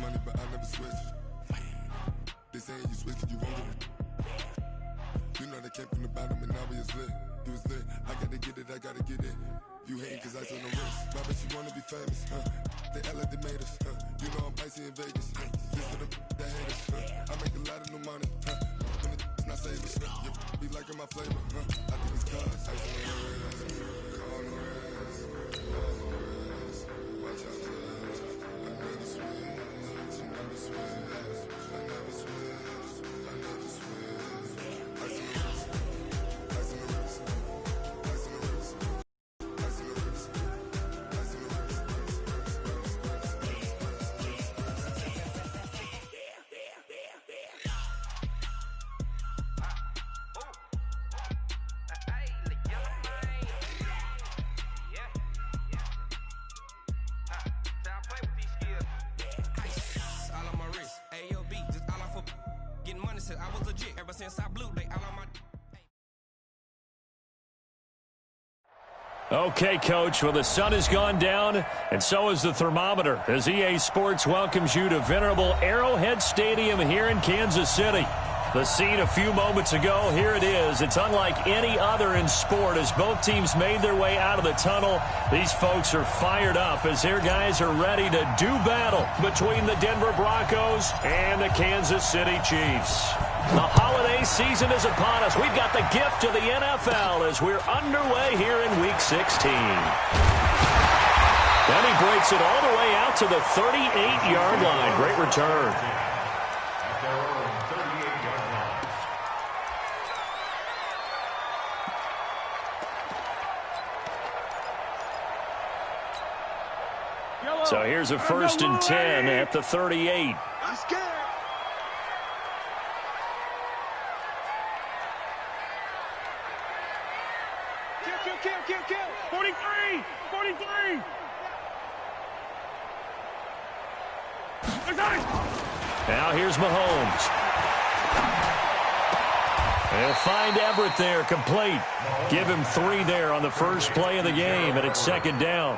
money, but I never switch. They saying you switch and you won't get it. You know they came from the bottom and now we is lit. You was lit. I gotta get it, I gotta get it. You hate cause I on the wrist. Why bet you wanna be famous, They act like they made us, You know I'm icy in Vegas, This for the that hate us, I make a lot of new money, When it's not savers, You be liking my flavor, I think it's cause ice on the wrist, on the wrist, on the wrist. Watch out, cuz I never switch, I never switch, I never switch, I never switch. Ice on the wrist, ice on the wrist, ice on the wrist. I was legit ever since I blew. They all on my. Okay, Coach. Well, the sun has gone down, and so has the thermometer, as EA Sports welcomes you to venerable Arrowhead Stadium here in Kansas City. The scene a few moments ago, here it is. It's unlike any other in sport as both teams made their way out of the tunnel. These folks are fired up as their guys are ready to do battle between the Denver Broncos and the Kansas City Chiefs. The holiday season is upon us. We've got the gift of the NFL as we're underway here in Week 16. Then he breaks it all the way out to the 38-yard line. Great return. So here's a 1st and 10 at the 38. I'm scared. Kill. 43. Now here's Mahomes. They'll find Everett there, complete. Give him 3 there on the first play of the game, and it's 2nd down.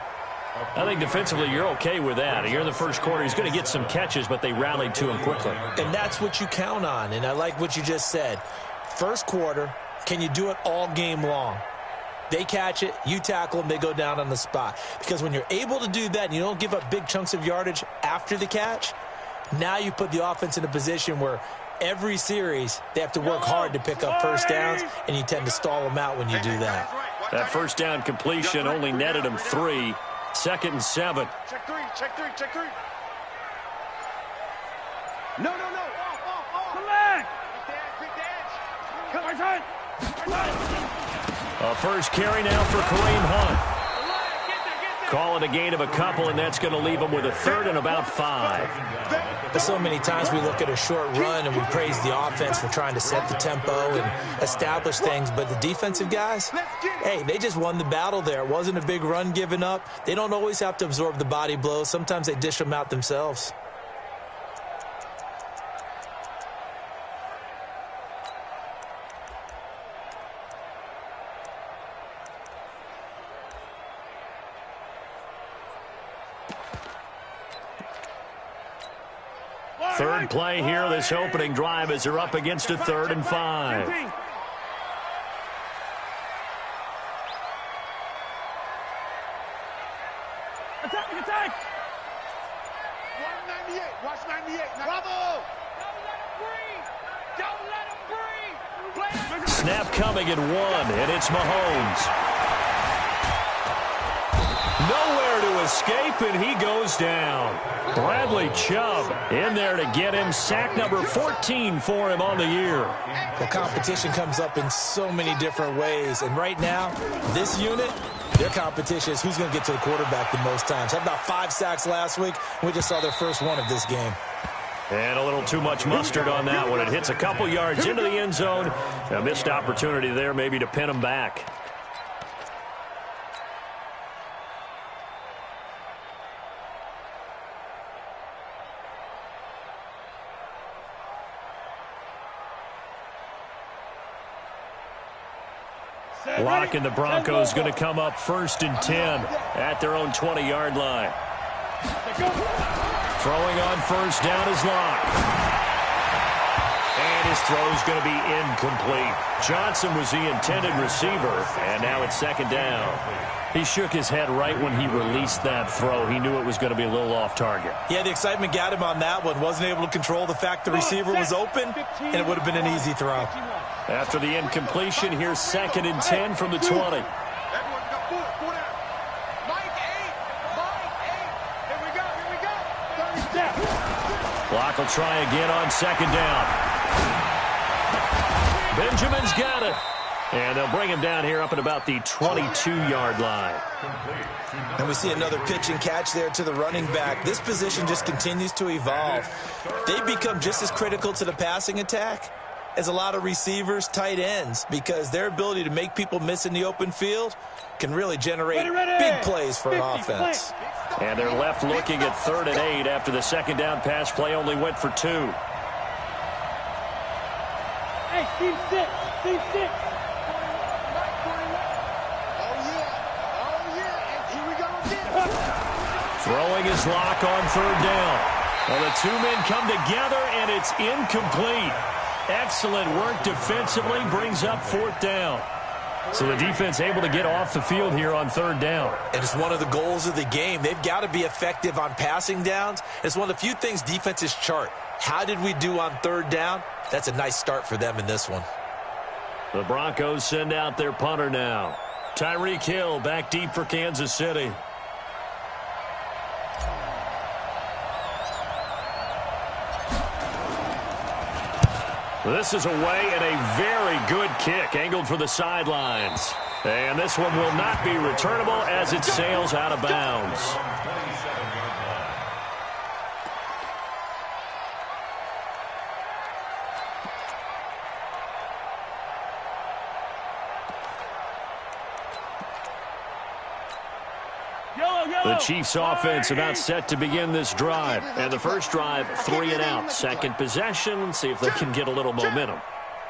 I think defensively you're okay with that. Here in the first quarter, he's going to get some catches, but they rallied to him quickly. And that's what you count on, and I like what you just said. First quarter, can you do it all game long? They catch it, you tackle them, they go down on the spot. Because when you're able to do that and you don't give up big chunks of yardage after the catch, now you put the offense in a position where every series they have to work hard to pick up first downs, and you tend to stall them out when you do that. That first down completion only netted him 3. 2nd and 7. Check three. No. Come back. Come on. A first carry now for Kareem Hunt. Call it a gain of a couple, and that's going to leave him with a 3rd and about 5. So many times we look at a short run and we praise the offense for trying to set the tempo and establish things, but the defensive guys, hey, they just won the battle there. It wasn't a big run given up. They don't always have to absorb the body blows. Sometimes they dish them out themselves. Third play here, this opening drive, as they're up against a 3rd and 5. Attack! 198. Watch 98. Bravo! Don't let him breathe. Snap coming at 1, and it's Mahomes. Nowhere to escape, and he goes down. Bradley Chubb in there to get him. Sack number 14 for him on the year. The competition comes up in so many different ways, and right now, this unit, their competition is who's going to get to the quarterback the most times. Had about 5 sacks last week. We just saw their first one of this game. And a little too much mustard on that one. It hits a couple yards into the end zone. A missed opportunity there maybe to pin him back. Lock, and the Broncos going to come up 1st and 10 at their own 20-yard line. Throwing on first down is Locke. And his throw is going to be incomplete. Johnson was the intended receiver, and now it's second down. He shook his head right when he released that throw. He knew it was going to be a little off target. Yeah, the excitement got him on that one. Wasn't able to control the fact the receiver was open, and it would have been an easy throw. After the incompletion, here's 2nd and 10 from the 20. Locke will try again on 2nd down. Benjamin's got it. And they'll bring him down here up at about the 22-yard line. And we see another pitch and catch there to the running back. This position just continues to evolve. They become just as critical to the passing attack as a lot of receivers, tight ends, because their ability to make people miss in the open field can really generate big plays for an offense. And they're left looking at 3rd and 8 after the 2nd down pass play only went for 2. Hey, team 6. Team 6. Throwing his Locke on 3rd down. Well, the two men come together, and it's incomplete. Excellent work defensively, brings up 4th down. So the defense able to get off the field here on 3rd down. And it's one of the goals of the game. They've got to be effective on passing downs. It's one of the few things defenses chart. How did we do on 3rd down? That's a nice start for them in this one. The Broncos send out their punter now. Tyreek Hill back deep for Kansas City. This is away and a very good kick angled for the sidelines. And this one will not be returnable as it sails out of bounds. The Chiefs offense about set to begin this drive. And the first drive, 3 and out. Second possession, see if they can get a little momentum.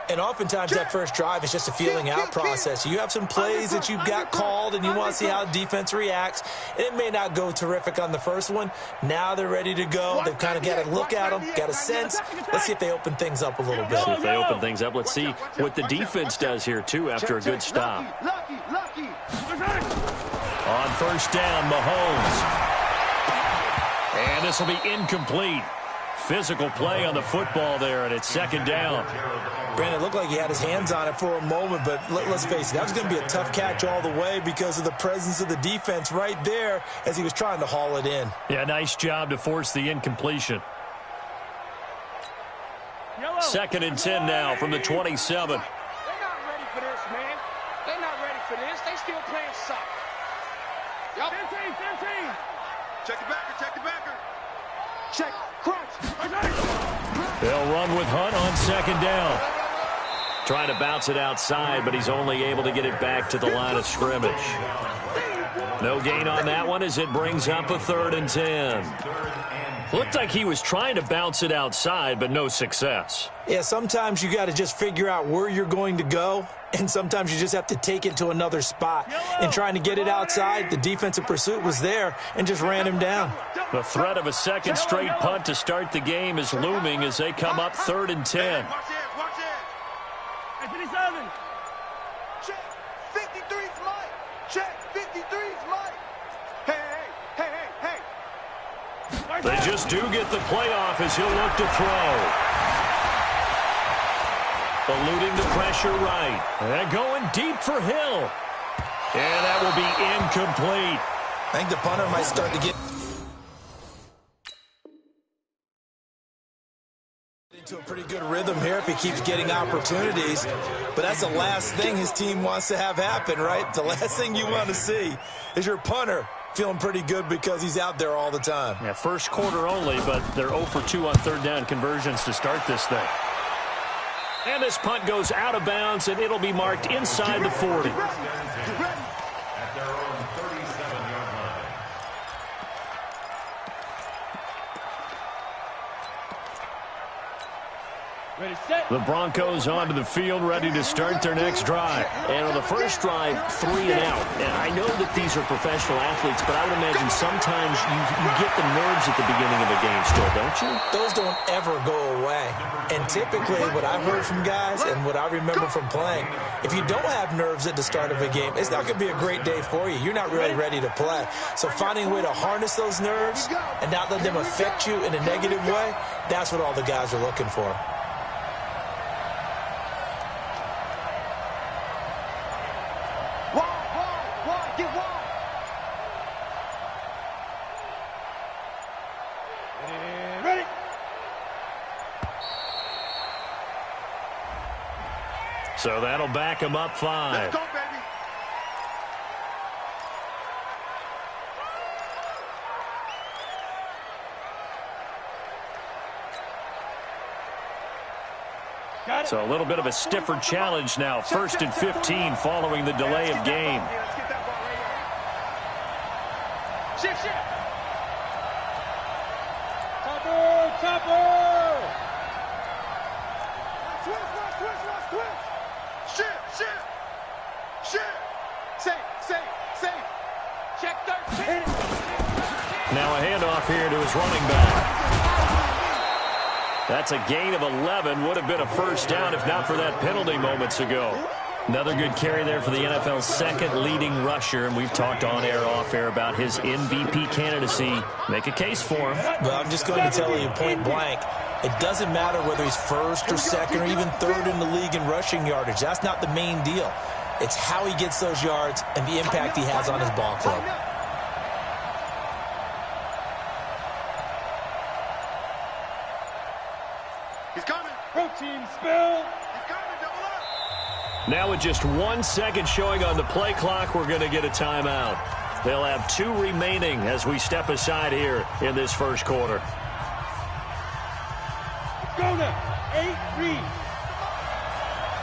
And oftentimes that first drive is just a feeling out process. You have some plays that you've got called and you want to see how defense reacts. And it may not go terrific on the first one. Now they're ready to go. They've kind of got to look at them, got a sense. Let's see if they open things up a little bit. See if they open things up. Let's see what the defense does here, too, after a good stop. On first down, Mahomes. And this will be incomplete. Physical play on the football there, and it's 2nd down. Brandon, it looked like he had his hands on it for a moment, but let's face it, that was going to be a tough catch all the way because of the presence of the defense right there as he was trying to haul it in. Yeah, nice job to force the incompletion. 2nd and 10 now from the 27. They're not ready for this, man. They're not ready for this. They still playing soccer. Yup. 15. Check the backer, check the backer. Check. Crunch. They'll run with Hunt on 2nd down. Trying to bounce it outside, but he's only able to get it back to the line of scrimmage. No gain on that one as it brings up a 3rd and 10. Looked like he was trying to bounce it outside, but no success. Yeah, sometimes you got to just figure out where you're going to go, and sometimes you just have to take it to another spot. And trying to get it outside, the defensive pursuit was there and just ran him down. The threat of a second straight punt to start the game is looming as they come up 3rd and 10. Watch it. 57. Check. 53's Mike. Check. 53's Mike. Hey. They just do get the playoff as he'll look to throw. Eluding the pressure right. And going deep for Hill. And that will be incomplete. I think the punter might start to get into a pretty good rhythm here if he keeps getting opportunities. But that's the last thing his team wants to have happen, right? The last thing you want to see is your punter feeling pretty good because he's out there all the time. Yeah, first quarter only, but they're 0 for 2 on 3rd down conversions to start this thing. And this punt goes out of bounds, and it'll be marked inside the 40. The Broncos onto the field, ready to start their next drive. And on the first drive, 3 and out. And I know that these are professional athletes, but I would imagine sometimes you get the nerves at the beginning of a game still, don't you? Those don't ever go away. And typically what I've heard from guys and what I remember from playing, if you don't have nerves at the start of a game, it's not going to be a great day for you. You're not really ready to play. So finding a way to harness those nerves and not let them affect you in a negative way, that's what all the guys are looking for. So that'll back him up 5. Let's go, baby. So a little bit of a stiffer challenge now. 1st and 15 following the delay of game. Let's get that ball right here. Shift. Topper. Safe. Check 13. Now a handoff here to his running back. That's a gain of 11. Would have been a first down if not for that penalty moments ago. Another good carry there for the NFL's second leading rusher, and we've talked on air, off air about his MVP candidacy. Make a case for him. Well, I'm just going to tell you point blank, it doesn't matter whether he's first or second or even third in the league in rushing yardage. That's not the main deal. It's how he gets those yards and the impact he has on his ball club. He's coming. Protein spill. He's coming. Double up. Now with just 1 second showing on the play clock, we're going to get a timeout. They'll have 2 remaining as we step aside here in this first quarter. Let's go now. 8 read.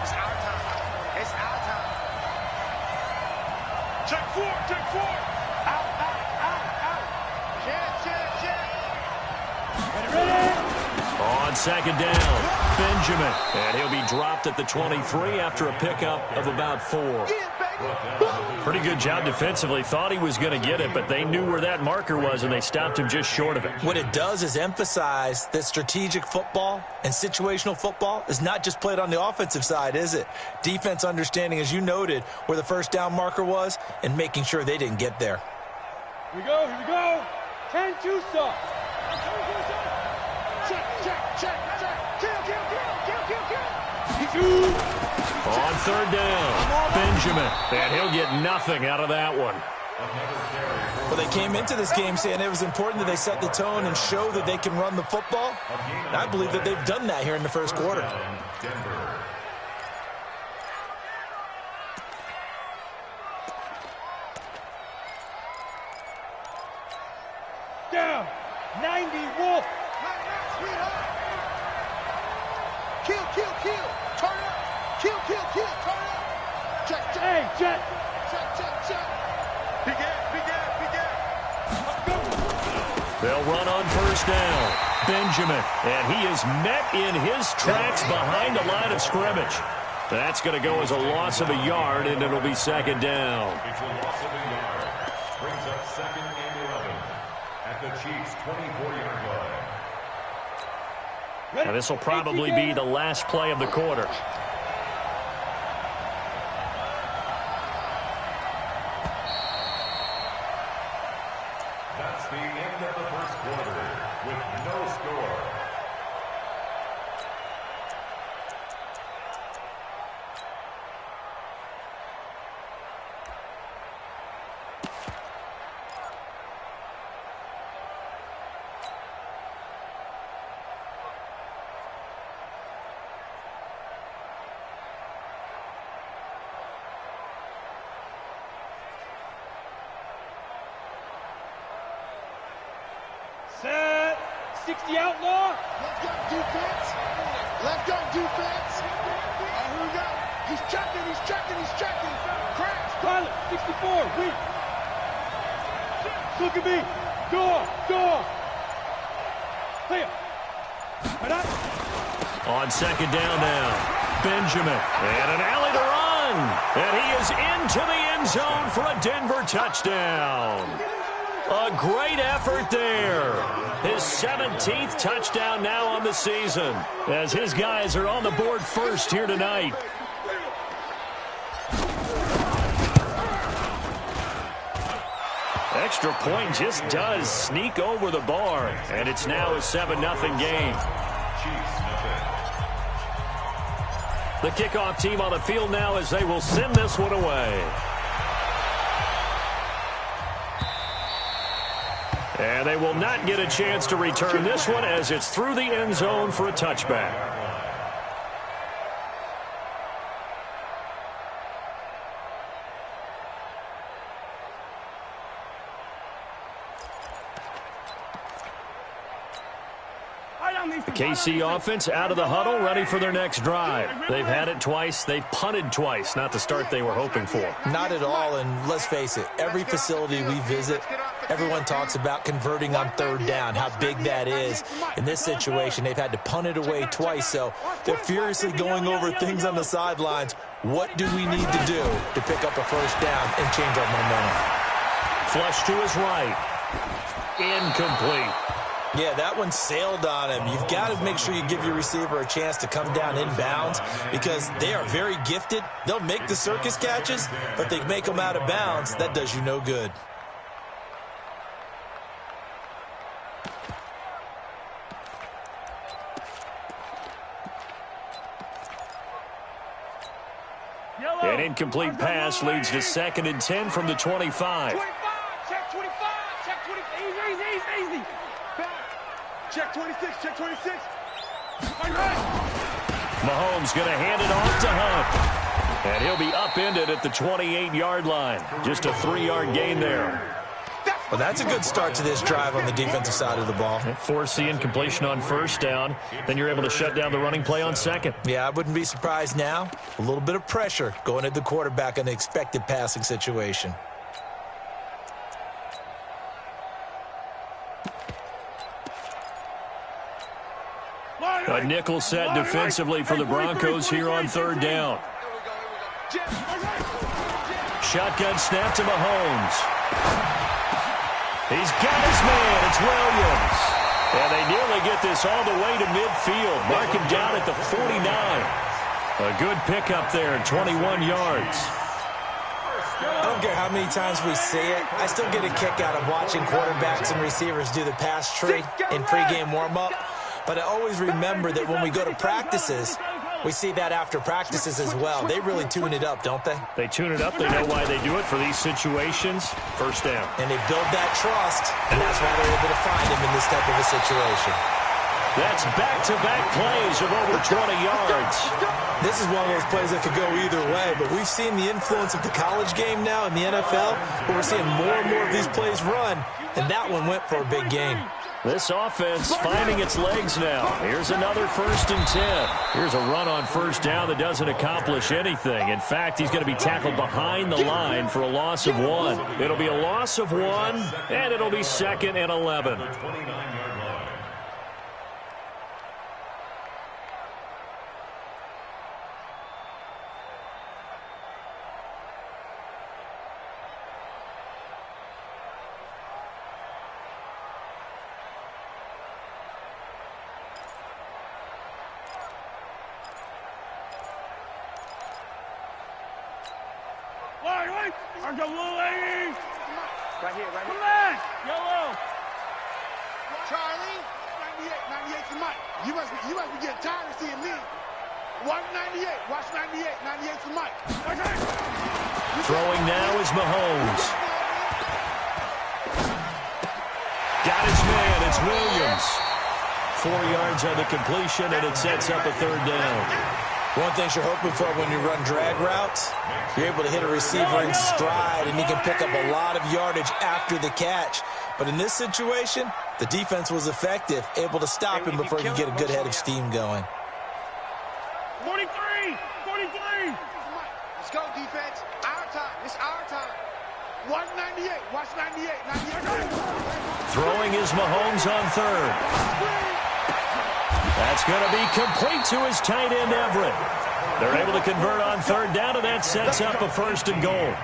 It's our time. It's our time. Check 4. Out. Check. Ready. On second down, Benjamin. And he'll be dropped at the 23 after a pickup of about 4. Pretty good job defensively. Thought he was going to get it, but they knew where that marker was, and they stopped him just short of it. What it does is emphasize that strategic football and situational football is not just played on the offensive side, is it? Defense understanding, as you noted, where the first down marker was and making sure they didn't get there. Here we go. 10-2 stop. Check. Kill. On third down, Benjamin. And he'll get nothing out of that one. Well, they came into this game saying it was important that they set the tone and show that they can run the football. And I believe that they've done that here in the first quarter. Down. 90 Wolf. Kill. Turn up. Kill. Turn up. Check. Hey, Jet. Check. Big ass. They'll run on first down. Benjamin. And he is met in his tracks behind the line of scrimmage. That's going to go as a loss of a yard, and it'll be second down. It's a loss of a yard. Brings up 2nd and 11 at the Chiefs' 24-yard line. And this will probably be the last play of the quarter. That's the end of the first quarter with no score. Set. 60 outlaw. Left guard defense. Here we go. He's checking. Crash. Pilot. 64. Weak. Look at me. Door. Clear. Right up. On second down now, Benjamin. And an alley to run. And he is into the end zone for a Denver touchdown. A great effort there. His 17th touchdown now on the season, as his guys are on the board first here tonight. Extra point just does sneak over the bar, and it's now a 7-0 game. The kickoff team on the field now as they will send this one away. And they will not get a chance to return this one as it's through the end zone for a touchback. The KC offense out of the huddle, ready for their next drive. They've had it twice. They've punted twice. Not the start they were hoping for. Not at all, and let's face it, every facility we visit, everyone talks about converting on third down, how big that is. In this situation, they've had to punt it away twice, so they're furiously going over things on the sidelines. What do we need to do to pick up a first down and change our momentum? Flush to his right. Incomplete. Yeah, that one sailed on him. You've got to make sure you give your receiver a chance to come down inbounds because they are very gifted. They'll make the circus catches, but they make them out of bounds. That does you no good. An incomplete pass leads to 2nd and 10 from the 25. 25, check 25, check 20, easy. Check 26, check 26. Mahomes going to hand it off to Hunt. And he'll be upended at the 28-yard line. Just a 3-yard gain there. Well, that's a good start to this drive on the defensive side of the ball. Force the incompletion on first down. Then you're able to shut down the running play on second. Yeah, I wouldn't be surprised now. A little bit of pressure going at the quarterback in the expected passing situation. A nickel set defensively for the Broncos here on third down. Shotgun snap to Mahomes. He's got his man. It's Williams. And they nearly get this all the way to midfield. Mark him down at the 49. A good pickup there, 21 yards. I don't care how many times we say it. I still get a kick out of watching quarterbacks and receivers do the pass tree in pregame warm-up. But I always remember that when we go to practices, we see that after practices as well. They really tune it up, don't they? They tune it up. They know why they do it for these situations. First down. And they build that trust, and that's why they're able to find him in this type of a situation. That's back-to-back plays of over 20 yards. This is one of those plays that could go either way, but we've seen the influence of the college game now in the NFL, where we're seeing more and more of these plays run, and that one went for a big gain. This offense finding its legs now. Here's another 1st and 10. Here's a run on first down that doesn't accomplish anything. In fact, he's going to be tackled behind the line for a loss of 1. It'll be a loss of 1, and it'll be 2nd and 11. Right here. Come on! Yellow! Charlie, 98 to Mike. You must be getting tired of seeing me. Watch 98. Watch 98. 98 to Mike. Throwing now is Mahomes. Got his man. It's Williams. 4 yards on the completion, and it sets up a 3rd down. One thing you're hoping for when you run drag routes, you're able to hit a receiver in stride, and he can pick up a lot of yardage after the catch. But in this situation, the defense was effective, able to stop him before he could get a good head of steam going. 43! Let's go, defense. Our time. It's our time. Watch 98. Watch 98. 98. Throwing is Mahomes on 3rd. That's going to be complete to his tight end, Everett. They're able to convert on third down, and that sets up a first and goal.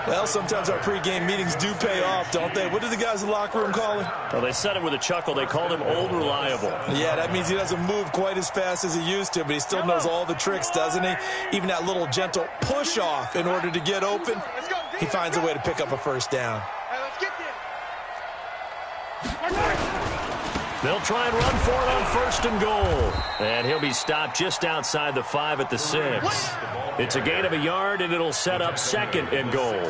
Well, sometimes our pregame meetings do pay off, don't they? What do the guys in the locker room call him? Well, they said it with a chuckle. They called him Old Reliable. Yeah, that means he doesn't move quite as fast as he used to, but he still knows all the tricks, doesn't he? Even that little gentle push-off in order to get open, he finds a way to pick up a first down. They'll try and run for it on first and goal. And he'll be stopped just outside the 5 at the 6. It's a gain of a yard, and it'll set up second and goal.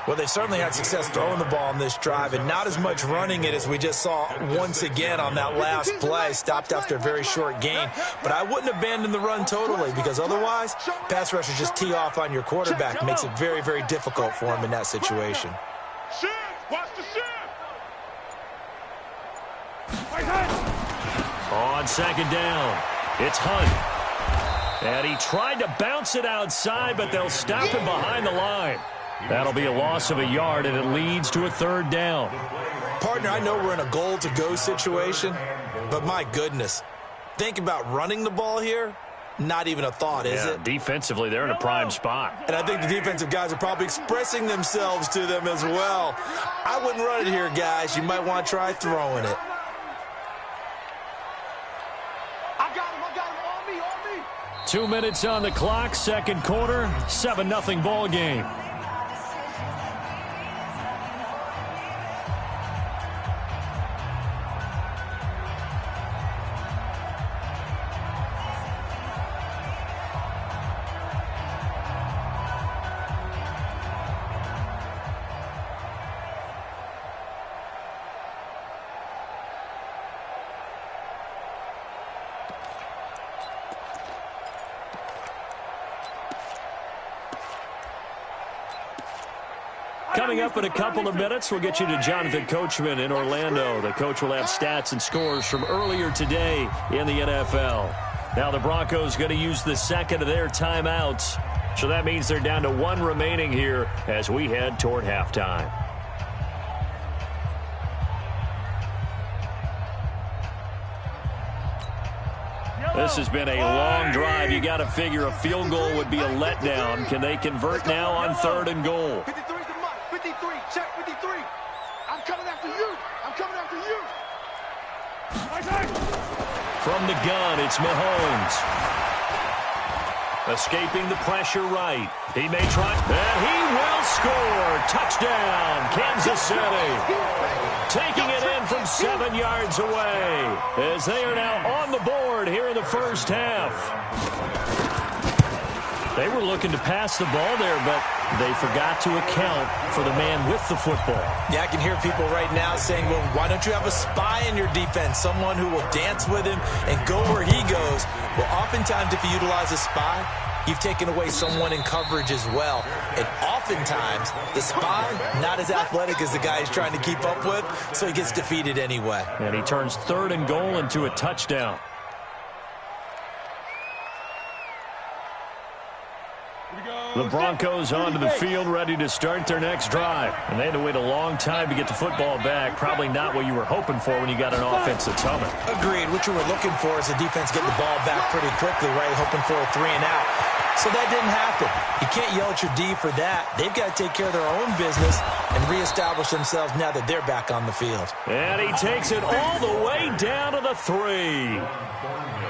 Well, they certainly had success throwing the ball on this drive, and not as much running it as we just saw once again on that last play. Stopped after a very short gain. But I wouldn't abandon the run totally, because otherwise, pass rushers just tee off on your quarterback. Makes it very, very difficult for him in that situation. Watch the shift. On second down, it's Hunt. And he tried to bounce it outside, but they'll stop him behind the line. That'll be a loss of a yard, and it leads to a third down. Partner, I know we're in a goal-to-go situation, but my goodness, think about running the ball here. Not even a thought, is it? Defensively, they're in a prime spot. And I think the defensive guys are probably expressing themselves to them as well. I wouldn't run it here, guys. You might want to try throwing it. I got him. On me. 2 minutes on the clock, second quarter, 7-0 ball game. Coming up in a couple of minutes, we'll get you to Jonathan Coachman in Orlando. The coach will have stats and scores from earlier today in the NFL. Now the Broncos going to use the second of their timeouts. So that means they're down to 1 remaining here as we head toward halftime. This has been a long drive. You got to figure a field goal would be a letdown. Can they convert now on third and goal? 53, check 53. I'm coming after you. From the gun, it's Mahomes. Escaping the pressure right. He may try, and he will score. Touchdown, Kansas City. Taking it in from 7 yards away as they are now on the board here in the first half. They were looking to pass the ball there, but they forgot to account for the man with the football. Yeah, I can hear people right now saying, well, why don't you have a spy in your defense, someone who will dance with him and go where he goes? Well, oftentimes if you utilize a spy, you've taken away someone in coverage as well. And oftentimes, the spy, not as athletic as the guy he's trying to keep up with, so he gets defeated anyway. And he turns third and goal into a touchdown. The Broncos onto the field, ready to start their next drive. And they had to wait a long time to get the football back. Probably not what you were hoping for when you got an offense that's humming. Agreed. What you were looking for is the defense getting the ball back pretty quickly, right? Hoping for a 3 and out. So that didn't happen. You can't yell at your D for that. They've got to take care of their own business and reestablish themselves now that they're back on the field. And he takes it all the way down to the 3.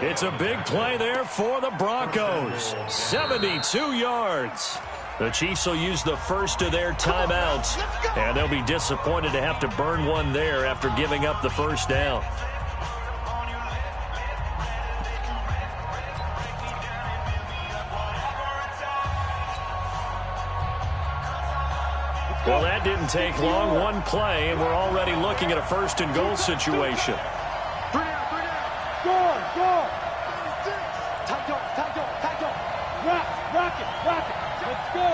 It's a big play there for the Broncos. 72 yards. The Chiefs will use the first of their timeouts, and they'll be disappointed to have to burn one there after giving up the first down. Well, that didn't take long. One play, and we're already looking at a first and goal situation. Go. Rock it. Let's go.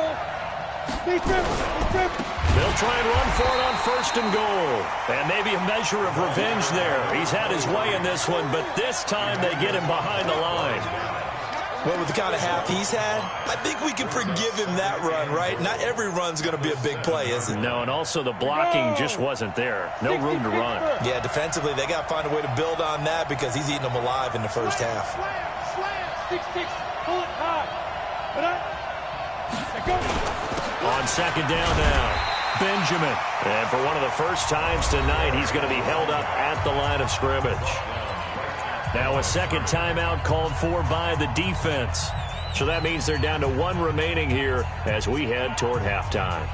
They'll try and run for it on first and goal. And maybe a measure of revenge there. He's had his way in this one, but this time they get him behind the line. Well, with the kind of half he's had, I think we can forgive him that run, right? Not every run's going to be a big play, is it? No, and also the blocking just wasn't there. No room to run. Yeah, defensively, they got to find a way to build on that because he's eating them alive in the first half. Slam, 6-6, pull it hard. On second down now, Benjamin. And for one of the first times tonight, he's going to be held up at the line of scrimmage. Now a second timeout called for by the defense. So that means they're down to one remaining here as we head toward halftime.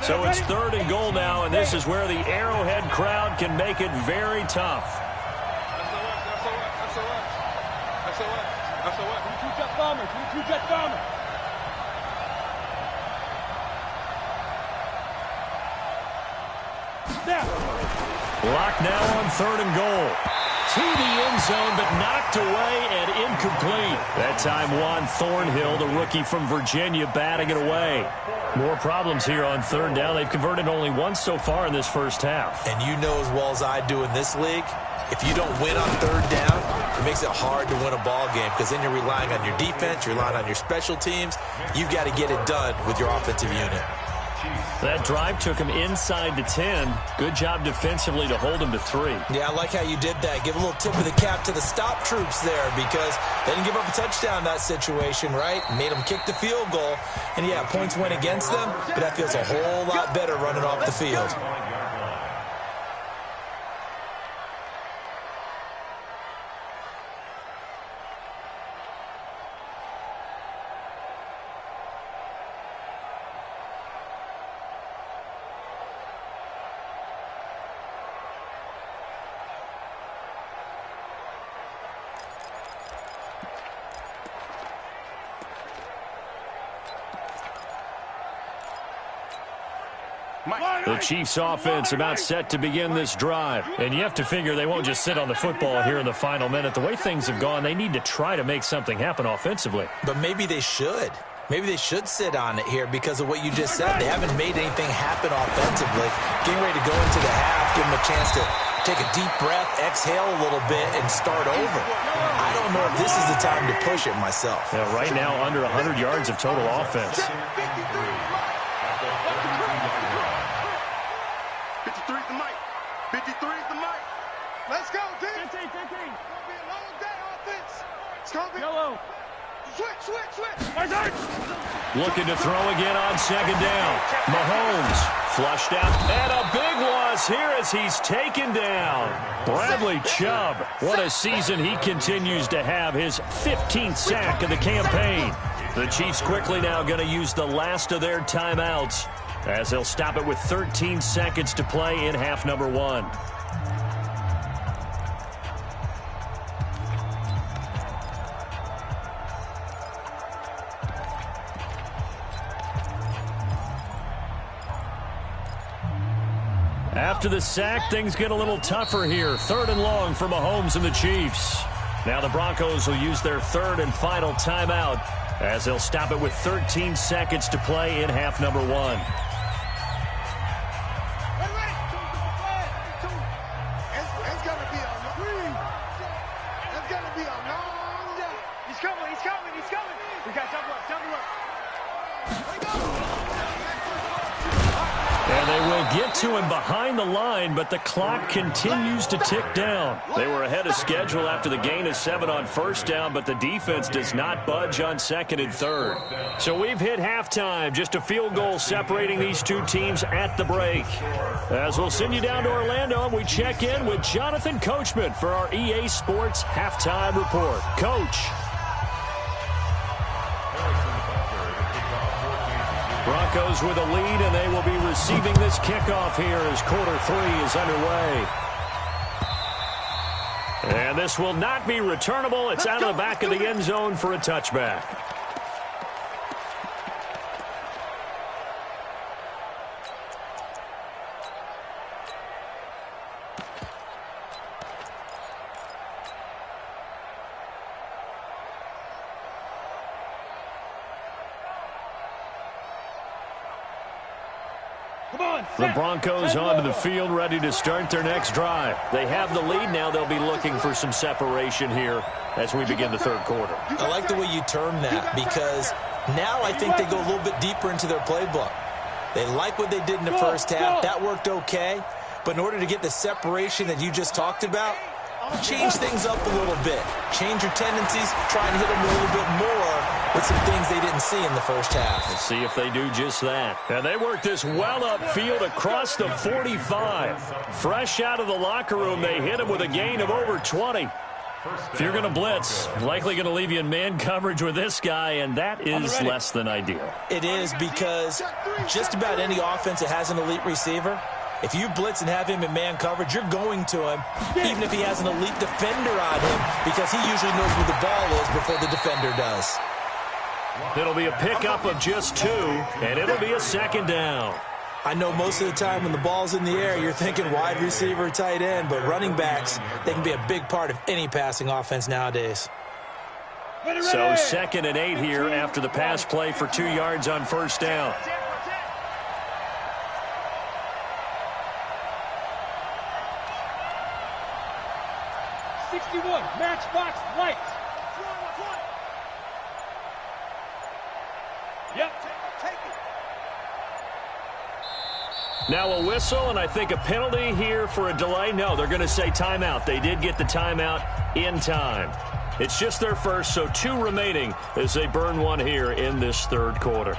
So it's 3rd and goal now, and this is where the Arrowhead crowd can make it very tough. Lock now on 3rd and goal. To the end zone, but knocked away and incomplete. That time Juan Thornhill, the rookie from Virginia, batting it away. More problems here on 3rd down. They've converted only once so far in this first half. And you know as well as I do in this league, if you don't win on 3rd down, it makes it hard to win a ball game because then you're relying on your defense, you're relying on your special teams. You've got to get it done with your offensive unit. That drive took him inside the 10. Good job defensively to hold him to 3. Yeah, I like how you did that. Give a little tip of the cap to the stop troops there because they didn't give up a touchdown in that situation, right? Made them kick the field goal. And, yeah, points went against them, but that feels a whole lot better running off the field. The Chiefs offense about set to begin this drive. And you have to figure they won't just sit on the football here in the final minute. The way things have gone, they need to try to make something happen offensively. But maybe they should. Maybe they should sit on it here because of what you just said. They haven't made anything happen offensively. Getting ready to go into the half, give them a chance to take a deep breath, exhale a little bit, and start over. I don't know if this is the time to push it myself. Yeah, right now, under 100 yards of total offense. 53's the mic. 53's the mic. Let's go, D. 15. It's gonna be a long day offense. It's gonna be Yellow. Switch. Looking to throw again on second down. Mahomes flushed out, and a big loss here as he's taken down. Bradley Chubb, what a season he continues to have, his 15th sack of the campaign. The Chiefs quickly now going to use the last of their timeouts as they'll stop it with 13 seconds to play in half number 1. After the sack, things get a little tougher here. 3rd and long for Mahomes and the Chiefs. Now the Broncos will use their 3rd and final timeout as they'll stop it with 13 seconds to play in half number 1. It's gonna be a long day. He's coming. We got double up. And they will get to him behind the line, but the clock continues to tick down. They were ahead of schedule after the gain of 7 on first down, but the defense does not budge on 2nd and 3rd. So we've hit halftime, just a field goal separating these two teams at the break. As we'll send you down to Orlando, and we check in with Jonathan Coachman for our EA Sports Halftime Report. Coach. Broncos with a lead, and they will be receiving this kickoff here as quarter 3 is underway. And this will not be returnable. It's out of the back of the end zone for a touchback. The Broncos onto the field, ready to start their next drive. They have the lead now. They'll be looking for some separation here as we begin the third quarter. I like the way you term that, because now I think they go a little bit deeper into their playbook. They like what they did in the first half. That worked okay. But in order to get the separation that you just talked about, change things up a little bit. Change your tendencies. Try and hit them a little bit more with some things they didn't see in the first half. Let's see if they do just that. And they work this well upfield across the 45. Fresh out of the locker room, they hit him with a gain of over 20. If you're going to blitz, likely going to leave you in man coverage with this guy, and that is less than ideal. It is, because just about any offense that has an elite receiver, if you blitz and have him in man coverage, you're going to him, even if he has an elite defender on him, because he usually knows where the ball is before the defender does. It'll be a pickup of just 2, and it'll be a second down. I know most of the time when the ball's in the air, you're thinking wide receiver, tight end, but running backs, they can be a big part of any passing offense nowadays. So 2nd and 8 here after the pass play for 2 yards on first down. Matchbox lights. Yep. Take it. Now a whistle, and I think a penalty here for a delay. No, they're going to say timeout. They did get the timeout in time. It's just their first, so 2 remaining as they burn 1 here in this third quarter.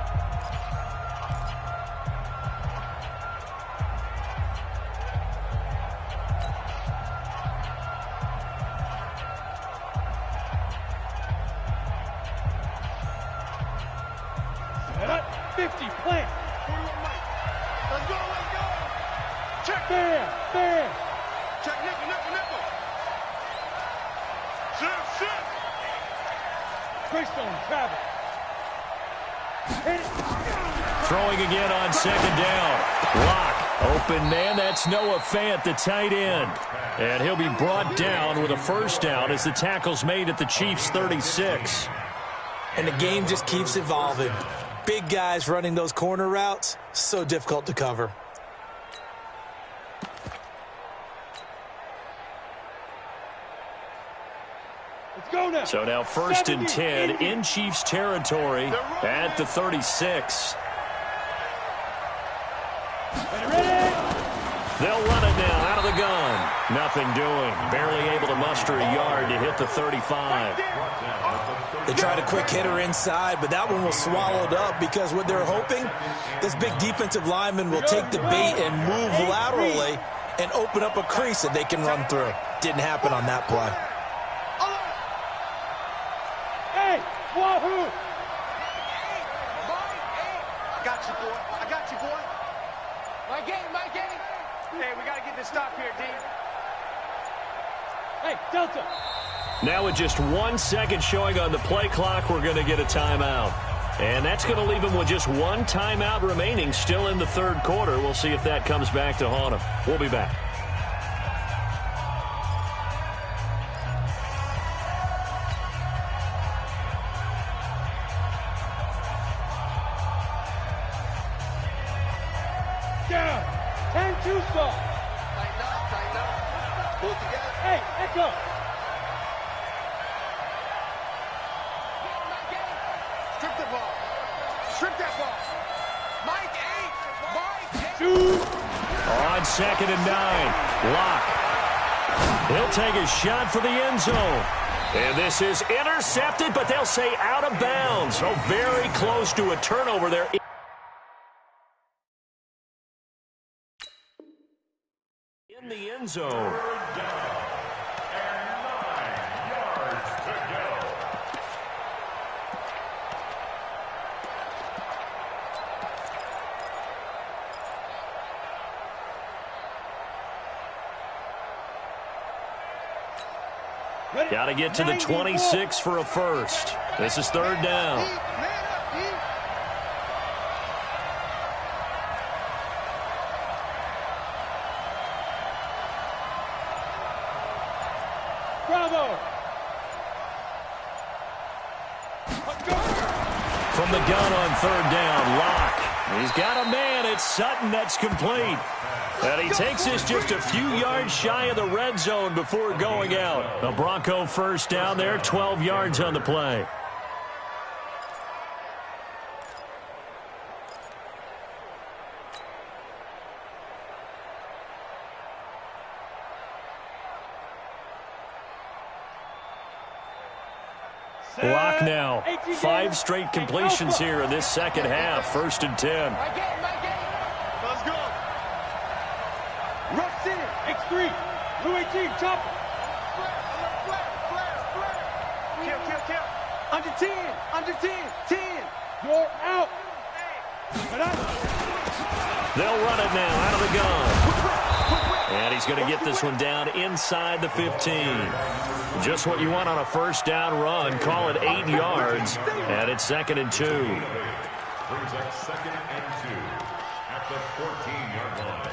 Throwing again on second down. Lock. Open man. That's Noah Fant, the tight end. And he'll be brought down with a first down as the tackle's made at the Chiefs' 36. And the game just keeps evolving. Big guys running those corner routes, so difficult to cover. So now 1st and 10 in Chiefs territory at the 36. They'll run it now out of the gun. Nothing doing. Barely able to muster a yard to hit the 35. They tried a quick hitter inside, but that one was swallowed up because what they're hoping, this big defensive lineman will take the bait and move laterally and open up a crease that they can run through. Didn't happen on that play. Wahoo! I got you, boy. I got you, boy. My game. Hey, we got to get this stop here, D. Hey, Delta. Now with just 1 second showing on the play clock, we're going to get a timeout. And that's going to leave them with just 1 timeout remaining still in the third quarter. We'll see if that comes back to haunt them. We'll be back. Down. 10-2 stop. Tighten up. Pull it together. Hey, echo. Strip the ball. Strip that ball. Mike 8. On 2nd and 9. Lock. He'll take a shot for the end zone. And this is intercepted, but they'll say out of bounds. So very close to a turnover there. In the end zone. Got to get to the 26 for a first. This is 3rd down. Bravo. From the gun on 3rd down, Lock. He's got a man. It's Sutton that's complete. And he takes this just a few yards shy of the red zone before going out. The Bronco first down there, 12 yards on the play. Lock now. 5 straight completions here in this second half. 1st and 10. Let's go. Rush in. X3. Blue 18. Chopper. Kill. Under 10. Under 10. 10. You're out. They'll run it now out of the gun. And he's going to get this one down inside the 15. Just what you want on a first down run. Call it 8 yards. And it's 2nd and 2. Brings up 2nd and 2 at the 14-yard line.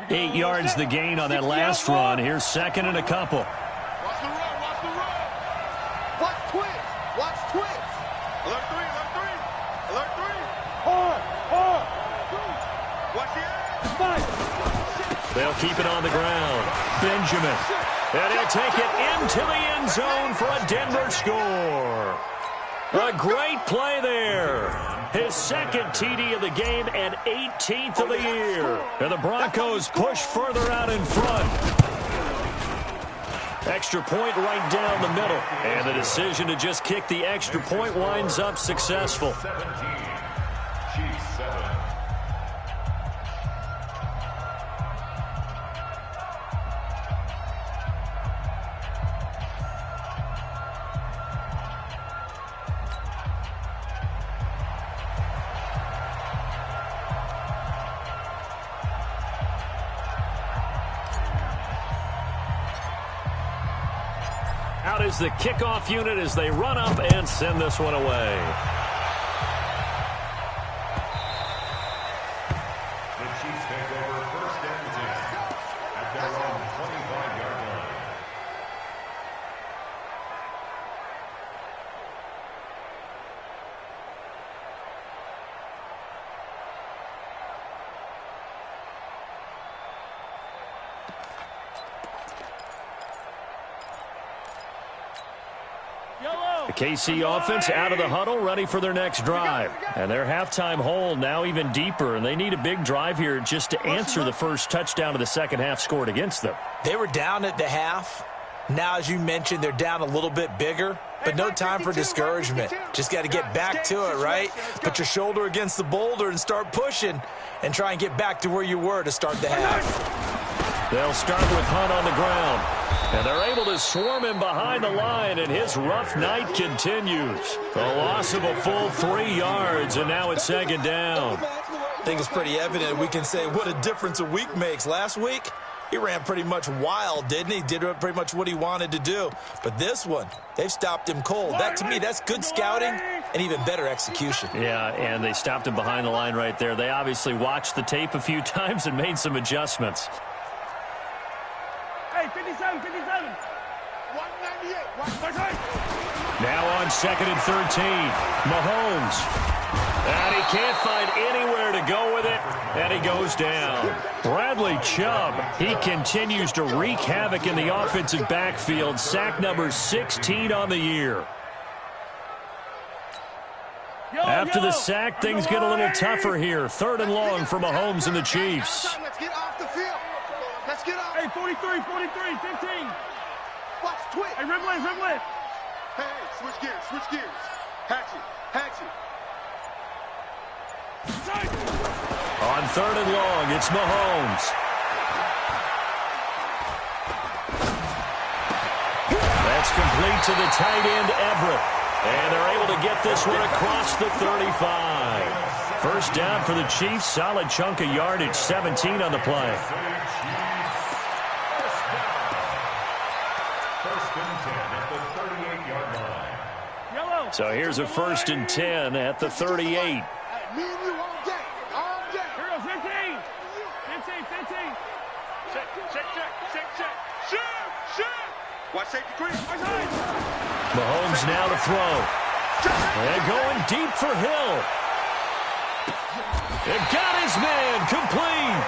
8 yards the gain on that last run. Here's 2nd and a couple. Watch the run. Watch the run. Watch twins. Watch twins. Alert 3. Alert 3. Alert 3. Hard. Watch the edge. They'll keep it on the ground. Benjamin. And he'll take it into the end zone for a Denver score. A great play there. His 2nd TD of the game and 18th of the year. And the Broncos push further out in front. Extra point right down the middle. And the decision to just kick the extra point winds up successful. 17. Chiefs 7. Out is the kickoff unit as they run up and send this one away. The Chiefs take over 1st and 10 at their own 25-yard line. The KC offense out of the huddle, ready for their next drive. And their halftime hole now even deeper, and they need a big drive here just to answer the first touchdown of the second half scored against them. They were down at the half. Now, as you mentioned, they're down a little bit bigger, but no time for discouragement. Just got to get back to it, right? Put your shoulder against the boulder and start pushing and try and get back to where you were to start the half. They'll start with Hunt on the ground. And they're able to swarm him behind the line, and his rough night continues. A loss of a full 3 yards, and now it's 2nd down. I think it's pretty evident. We can say what a difference a week makes. Last week, he ran pretty much wild, didn't he? Did pretty much what he wanted to do. But this one, they've stopped him cold. That, to me, that's good scouting and even better execution. Yeah, and they stopped him behind the line right there. They obviously watched the tape a few times and made some adjustments. Hey, 57, 57. 198. Now on 2nd and 13, Mahomes. And he can't find anywhere to go with it, and he goes down. Bradley Chubb, he continues to wreak havoc in the offensive backfield. Sack number 16 on the year. After the sack, things get a little tougher here. 3rd and long for Mahomes and the Chiefs. Let's get off the field. Let's get off. Hey, 43, 43, 15. Watch twitch. Hey, red lane, red lane. Hey, switch gears, switch gears. Hatchet. On 3rd and long, it's Mahomes. That's complete to the tight end, Everett. And they're able to get this one across the 35. First down for the Chiefs. Solid chunk of yardage, 17 on the play. So here's a 1st and 10 at the 38. Me and you all day. All day. Here goes 15. 15. Check. Shoot. Watch safety creep. Mahomes now to throw. And going deep for Hill. And got his man complete.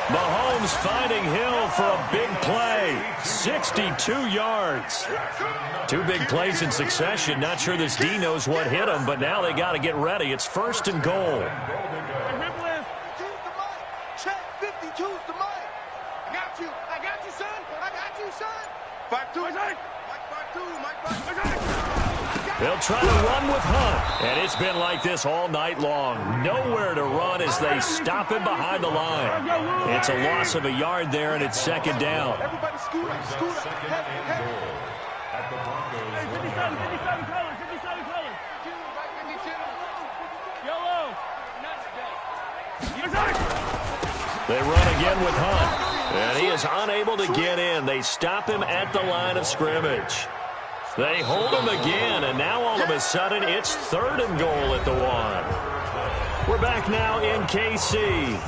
Mahomes finding Hill for a big play. 62 yards. Two big plays in succession. Not sure this D knows what hit him, but now they got to get ready. It's 1st and goal. Check 52's the mic. I got you, son. I got you, son. 5-2. Mike 5-2. Mike 5-2. They'll try to run with Hunt, and it's been like this all night long. Nowhere to run as they stop him behind the line. It's a loss of a yard there, and it's 2nd down. Everybody scoot up, scoot up. At the Broncos. 57 colors, 57 colors. Yellow. They run again with Hunt, and he is unable to get in. They stop him at the line of scrimmage. They hold him again, and now all of a sudden it's 3rd and goal at the 1. We're back now in KC.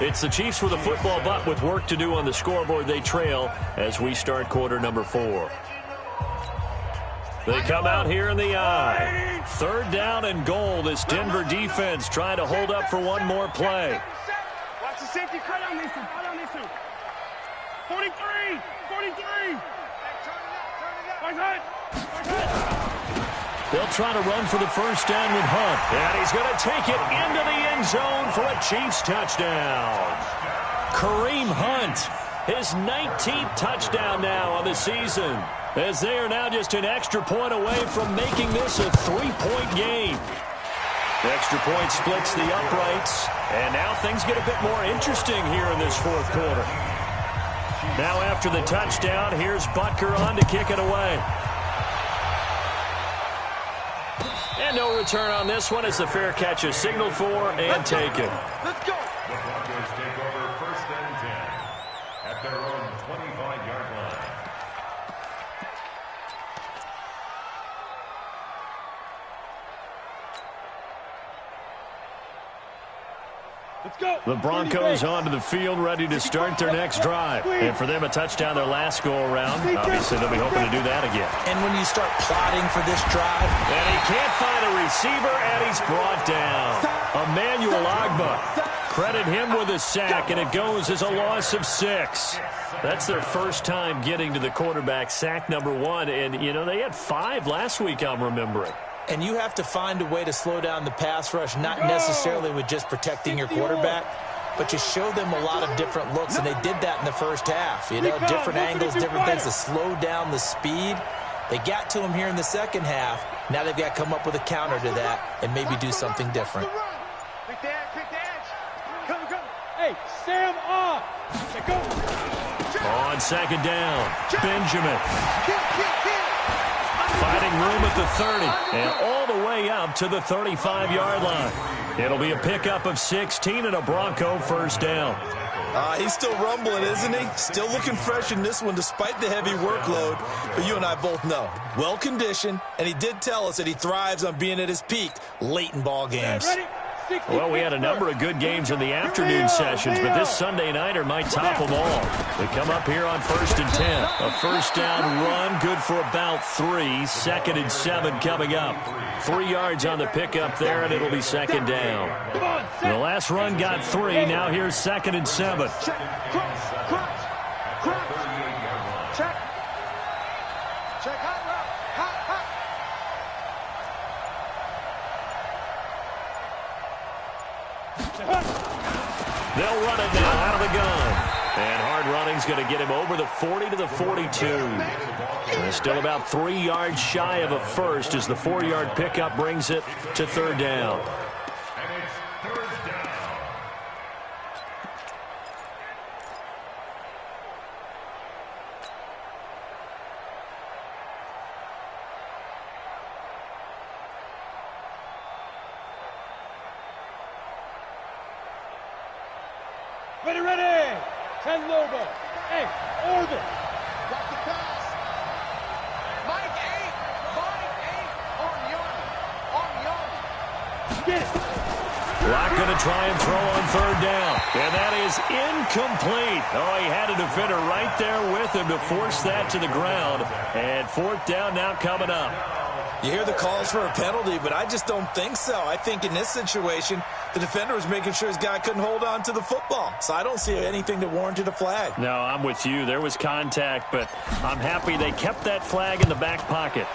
It's the Chiefs with a football, but with work to do on the scoreboard. They trail as we start quarter number 4. They come out here in the eye. 3rd down and goal. This Denver defense trying to hold up for one more play. Watch the safety cut on these two. 43. They'll try to run for the 1st down with Hunt. And he's going to take it into the end zone for a Chiefs touchdown. Kareem Hunt, his 19th touchdown now on the season, as they are now just an extra point away from making this a 3-point game. The extra point splits the uprights, and now things get a bit more interesting here in this 4th quarter. Now after the touchdown, here's Butker on to kick it away. And no return on this one as the fair catch is signaled for and taken. Let's go. The Broncos take over 1st and 10 at their own 25-yard line. Let's go. The Broncos onto the field, ready to start their next drive. And for them, a touchdown their last go-around. Obviously, they'll be hoping to do that again. And when you start plotting for this drive, and he can't find a receiver, and he's brought down. Emmanuel Ogbah. Credit him with a sack, and it goes as a loss of 6. That's their first time getting to the quarterback, sack number 1. And, you know, they had 5 last week, I'm remembering. and you have to find a way to slow down the pass rush, not necessarily with just protecting your quarterback, but you show them a lot of different looks, and they did that in the first half. You know, different angles, different things to slow down the speed. They got to him here in the second half. Now they've got to come up with a counter to that and maybe do something different. Pick the edge. Come. Hey, Sam off. Go. On second down, Benjamin. Finding room at the 30 and all the way up to the 35-yard line. It'll be a pickup of 16 and a Bronco first down. He's still rumbling, isn't he? Still looking fresh in this one despite the heavy workload. But you and I both know, well-conditioned, and he did tell us that he thrives on being at his peak late in ball games. Well, we had a number of good games in the afternoon sessions, but this Sunday nighter might top them all. We come up here on 1st and 10. A first down run, good for about 3. 2nd and 7 coming up. 3 yards on the pickup there, and it'll be second down. The last run got 3. Now here's 2nd and 7. They'll run it now out of the gun. And hard running's going to get him over the 40 to the 42. And still about 3 yards shy of a first as the 4-yard pickup brings it to third down. And it's third down. Ready. 10 Lobo. Hey, orbit. Got the pass. Mike 8 on Young. Get it. Locke going to try and throw on third down. And that is incomplete. Oh, he had a defender right there with him to force that to the ground. And fourth down now coming up. You hear the calls for a penalty, but I just don't think so. I think in this situation, the defender was making sure his guy couldn't hold on to the football. So I don't see anything that warranted a flag. No, I'm with you. There was contact, but I'm happy they kept that flag in the back pocket.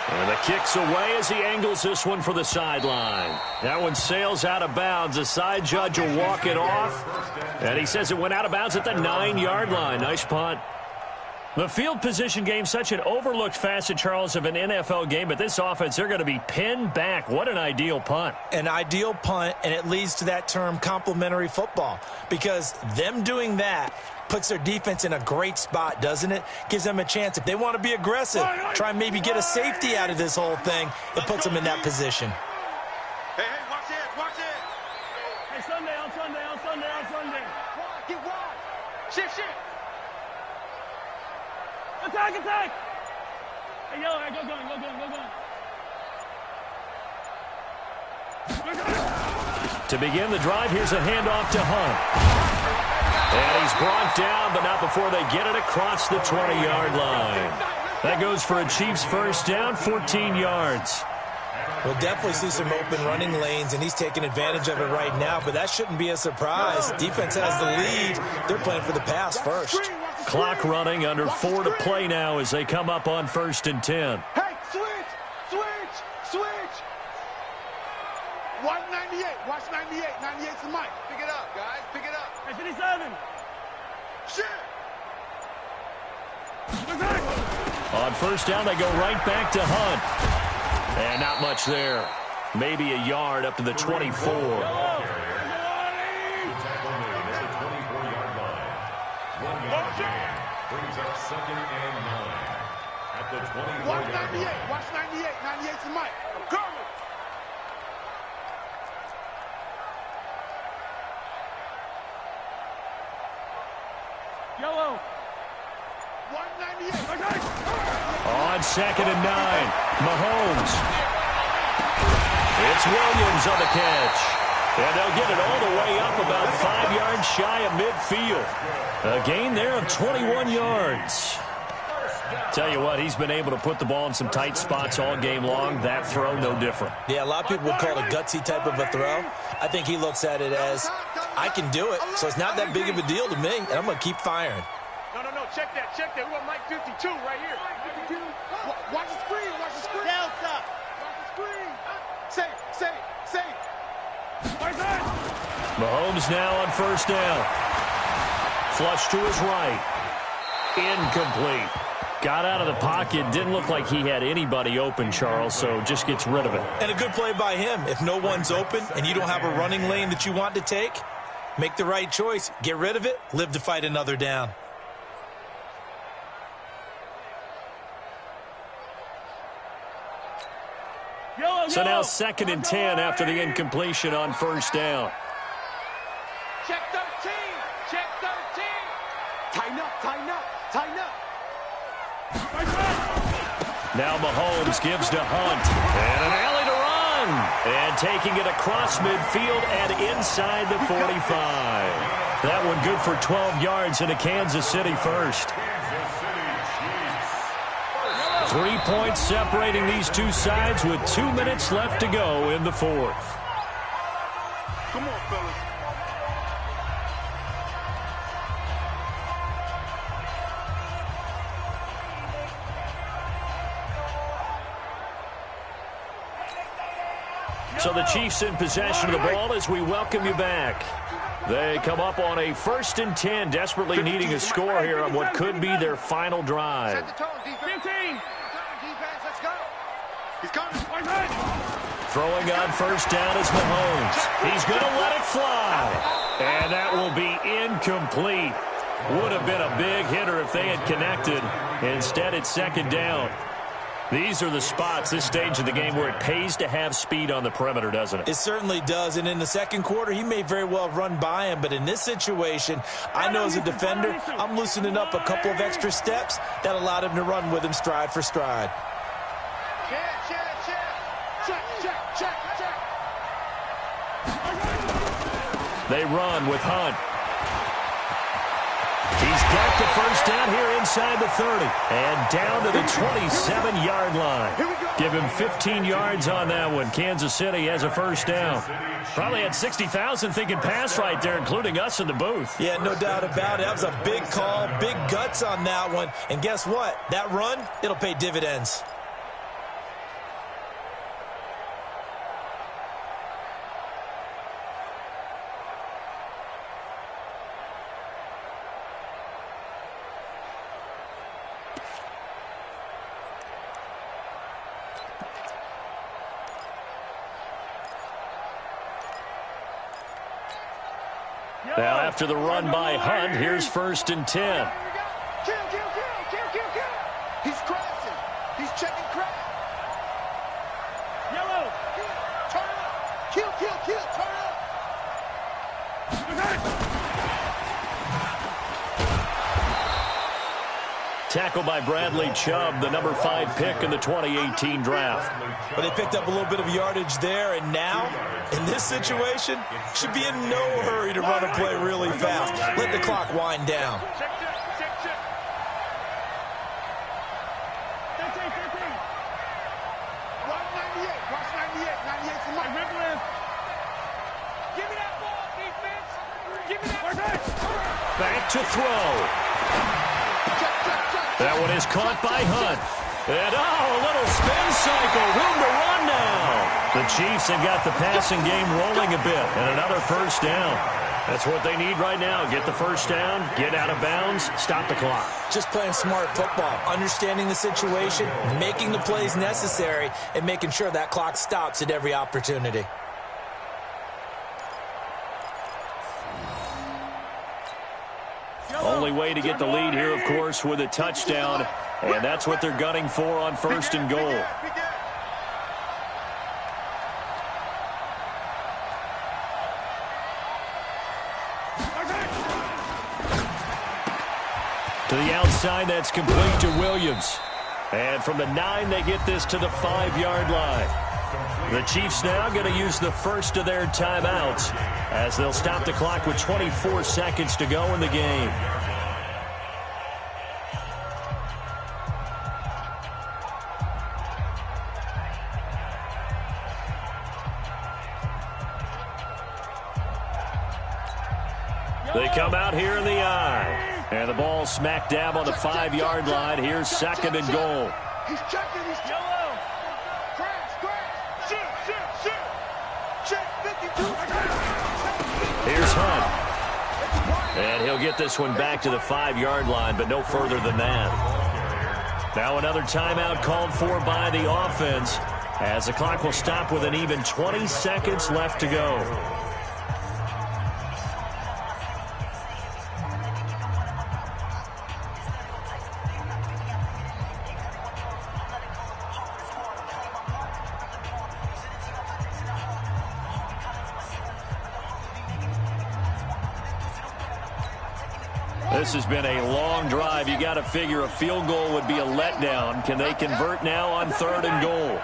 And the kick's away as he angles this one for the sideline. That one sails out of bounds. The side judge will walk it off. And he says it went out of bounds at the 9-yard line. Nice punt. The field position game, such an overlooked facet, Charles, of an NFL game, but this offense, they're going to be pinned back. What an ideal punt. An ideal punt, and it leads to that term complementary football, because them doing that puts their defense in a great spot, doesn't it? Gives them a chance. If they want to be aggressive, try and maybe get a safety out of this whole thing, it puts them in that position. Hey, watch it, watch it. Hey, Sunday. Get wide. Shift. Attack! Hey, yo, go gun. To begin the drive, here's a handoff to Hunt. And he's brought down, but not before they get it across the 20-yard line. That goes for a Chiefs first down, 14 yards. We'll definitely see some open running lanes, and he's taking advantage of it right now, but that shouldn't be a surprise. Defense has the lead. They're playing for the pass first. Clock running, under 4 to play now as they come up on 1st and 10. Hey, switch. 198. Watch 98. 98's the mic. Pick it up, guys. Pick it up. Hey, 57. Shit. On first down, they go right back to Hunt. And not much there. Maybe a yard up to the 24. Brings up 2nd and 9 at the 24-yard Watch line. 98. Watch 98. 98's the mic. I'm coming. Yellow. 198. On 2nd and 9, Mahomes. It's Williams on the catch. And they'll get it all the way up about 5 yards shy of midfield. A gain there of 21 yards. Tell you what, he's been able to put the ball in some tight spots all game long. That throw, no different. Yeah, a lot of people would call it a gutsy type of a throw. I think he looks at it as, I can do it, so it's not that big of a deal to me, and I'm going to keep firing. No. Check that. We want Mike 52 right here. 52. Watch the screen. Delta. Watch the screen. Safe. Mahomes now on first down. Flush to his right. Incomplete. Got out of the pocket. Didn't look like he had anybody open, Charles, so just gets rid of it. And a good play by him. If no one's open and you don't have a running lane that you want to take, make the right choice. Get rid of it. Live to fight another down. So now 2nd and 10 after the incompletion on first down. Check 13. Tighten up. Now Mahomes gives to Hunt. And an alley to run. And taking it across midfield and inside the 45. That one good for 12 yards into Kansas City first. 3 points separating these two sides with 2 minutes left to go in the fourth. Come on, fellas. So the Chiefs in possession of the ball as we welcome you back. They come up on a 1st and 10, desperately needing a score here on what could be their final drive. Set the tone, defense. 15. Defense, let's go. He's coming. Throwing on first down is Mahomes. He's going to let it fly. And that will be incomplete. Would have been a big hitter if they had connected. Instead, it's 2nd down. These are the spots, this stage of the game, where it pays to have speed on the perimeter, doesn't it? It certainly does, and in the second quarter, he may very well run by him, but in this situation, I know as a defender, I'm loosening up a couple of extra steps that allowed him to run with him stride for stride. Check. They run with Hunt. He's got the first down here inside the 30. And down to the 27-yard line. Give him 15 yards on that one. Kansas City has a first down. Probably had 60,000 thinking pass right there, including us in the booth. Yeah, no doubt about it. That was a big call, big guts on that one. And guess what? That run, it'll pay dividends. Now after the run by Hunt, here's 1st and 10. Kill. He's crashing. He's checking crash. Yellow. Turn up. Kill. Turn up. Tackled by Bradley Chubb, the number 5 pick in the 2018 draft. But they picked up a little bit of yardage there, and now, in this situation, should be in no hurry to run a play really fast. Let the clock wind down. Check. 98. Watch 98. 98 for Mike. Give me that ball, defense. Give me that. Back to throw. That one is caught by Hunt. And, a little spin cycle. Room to run now. The Chiefs have got the passing game rolling a bit. And another first down. That's what they need right now. Get the first down, get out of bounds, stop the clock. Just playing smart football, understanding the situation, making the plays necessary, and making sure that clock stops at every opportunity. Only way to get the lead here, of course, with a touchdown. And that's what they're gunning for on 1st and goal. To the outside, that's complete to Williams. And from the 9, they get this to the 5-yard line. The Chiefs now going to use the first of their timeouts as they'll stop the clock with 24 seconds to go in the game. They come out here in the eye. And the ball smack dab on the 5-yard line. Here's 2nd and goal. He's checking. He's yellow. Crash. Shoot. Check 52. Here's Hunt. And he'll get this one back to the 5-yard line, but no further than that. Now another timeout called for by the offense as the clock will stop with an even 20 seconds left to go. This has been a long drive. You got to figure a field goal would be a letdown. Can they convert now on 3rd and goal?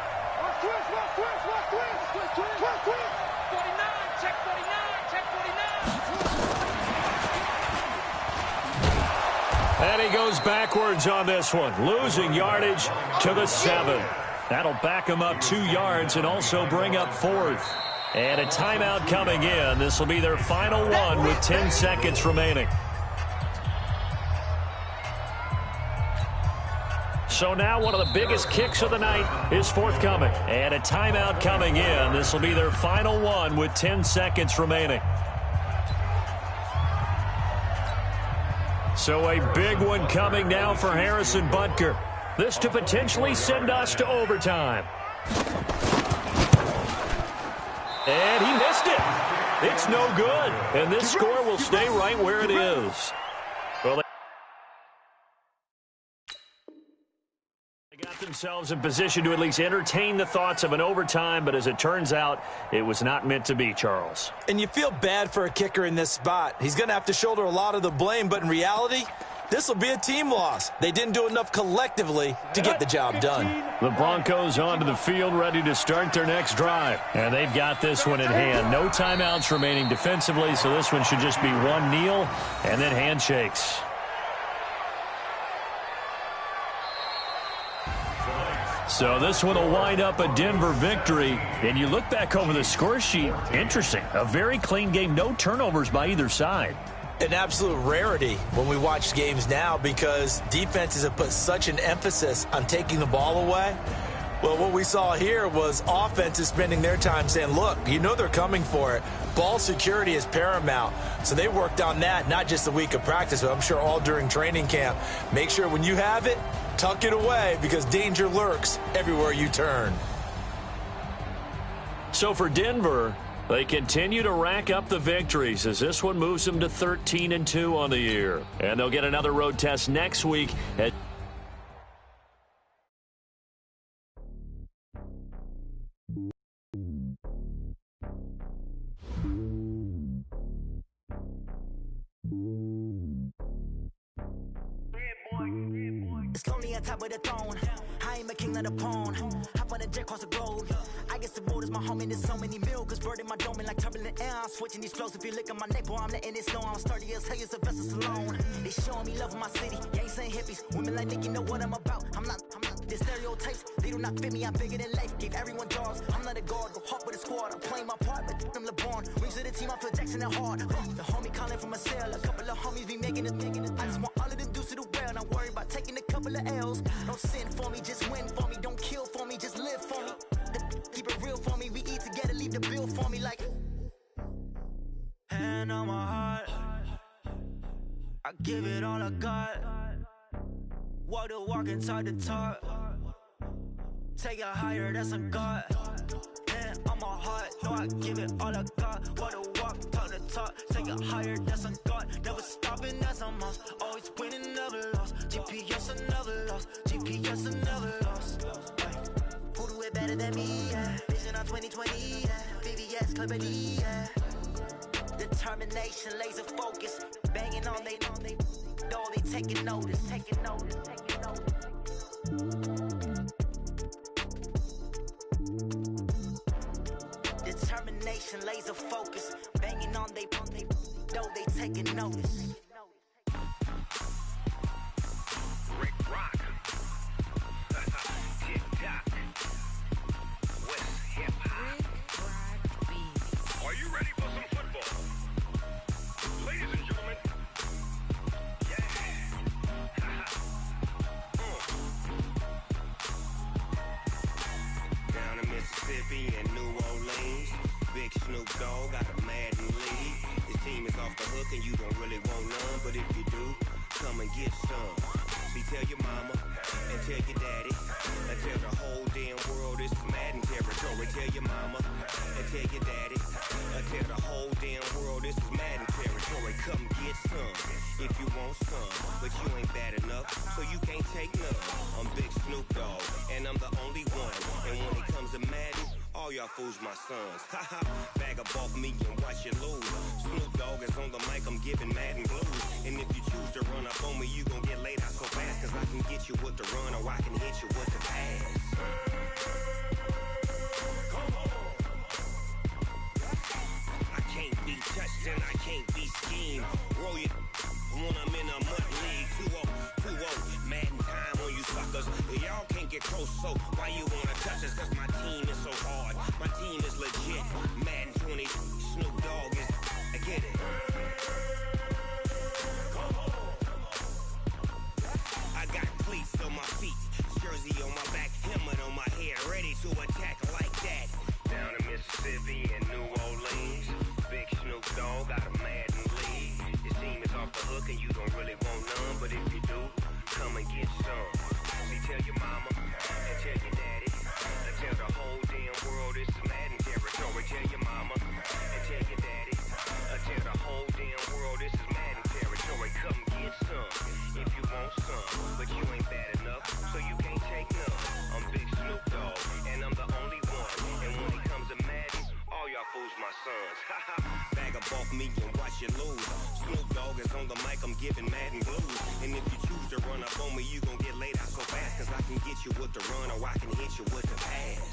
And he goes backwards on this one, losing yardage to the 7. That'll back him up 2 yards and also bring up 4th. And a timeout coming in. This will be their final one with 10 seconds remaining. So now one of the biggest kicks of the night is forthcoming. And a timeout coming in. This will be their final one with 10 seconds remaining. So a big one coming now for Harrison Butker. This to potentially send us to overtime. And he missed it. It's no good. And this score will stay right where it is. Well, they got themselves in position to at least entertain the thoughts of an overtime, but as it turns out, it was not meant to be, Charles. And you feel bad for a kicker in this spot. He's going to have to shoulder a lot of the blame, but in reality, this will be a team loss. They didn't do enough collectively to get the job done. The Broncos onto the field, ready to start their next drive. And they've got this one in hand. No timeouts remaining defensively, so this one should just be one kneel and then handshakes. So this one will wind up a Denver victory. And you look back over the score sheet, interesting. A very clean game, no turnovers by either side. An absolute rarity when we watch games now because defenses have put such an emphasis on taking the ball away. Well, what we saw here was offenses spending their time saying, look, you know they're coming for it. Ball security is paramount. So they worked on that, not just the week of practice, but I'm sure all during training camp. Make sure when you have it, tuck it away because danger lurks everywhere you turn. So for Denver, they continue to rack up the victories as this one moves them to 13-2 on the year. And they'll get another road test next week at It's lonely on top of the throne. I ain't a king of the pawn. Hop on a jet across the globe. I guess the road is my home and there's so many milkers burning my dome like turbulent air. I'm switching these flows. If you look at my neck, boy, I'm letting it snow. I'm sturdy as hell, as a vessel alone. They showing me love in my city. Gangs ain't hippies. Women like Nick, you know what I'm about. I'm not the stereotypes. They do not fit me. I'm bigger than life. Gave everyone jobs. I'm not a guard. Go hard with a squad. I'm playing my part, but them LeBron. Rings to the team. I feel Jackson and hard. The homie calling from a cell. A couple of homies be making it. I just want all of them dudes to do well. Not worry about taking a couple of L's. Don't sin for me, just win for me. Don't kill for me, just live for me. Keep it real for me. We eat together, leave the bill for me like. Hand on my heart, I give it all I got. Walk the walk and talk the talk. Take it higher, that's a God. Hand on my heart, no, I give it all I got. Walk the walk, talk the talk. Take it higher, that's a God. Never stopping, that's a must. Always winning, never lost. GPS, I never lost. GPS, I never lost. Who do it better than me? Yeah. Vision on 2020. Yeah. VVS, Clippity. Yeah. Determination, laser focus. Banging on they though they taking notice. Taking notice. Taking notice. Determination, laser focus. Banging on they though they taking notice. Rick Rock. Tick-tock. West hip-hop. Are you ready for some football? Ladies and gentlemen. Yeah. Down in Mississippi and New Orleans, Big Snoop Dogg got a Madden league. His team is off the hook and you don't really want none, but if you do, come and get some. See, tell your mama and tell your daddy and tell the whole damn world this is Madden territory. Tell your mama and tell your daddy and tell the whole damn world this is Madden territory. Come get some if you want some, but you ain't bad enough, so you can't take none. I'm Big Snoop Dogg and I'm the only one. And when it comes to Madden, all y'all fools my sons. Haha, bag up off me and watch you lose. Snoop Dogg is on the mic, I'm giving Madden blues. And if you choose to run up on me, you gon' get laid out so fast. Cause I can get you with the run or I can hit you with the pass. I can't be touched and I can't be schemed. Roll you when I'm in a mud league. 2-0, Madden time on you suckers. Y'all can't get close, so why you wanna touch us? Cause my team is so hard. My team is legit. Madden 20, Snoop Dogg is. I get it. I got cleats on my feet, jersey on my back, helmet on my head, ready to attack like that. Down in Mississippi and New Orleans, Big Snoop Dogg got a Madden league. His team is off the hook and you don't really want none, but if you do, come and get some. See, tell your mama and tell your daddy and tell the whole damn world this is Madden territory. Tell your mama and tell your daddy and tell the whole damn world this is Madden territory. Come get some if you want some, but you ain't bad enough, so you can't take none. I'm Big Snoop Dogg and I'm the only one. And when it comes to Madden, all y'all fools my sons. Haha, bag up off me and watch you lose. Snoop Dogg is on the mic, I'm giving Madden blues. And if you choose to run up on me, you gon' get laid out so fast. Cause I can get you with the run or I can hit you with the pass.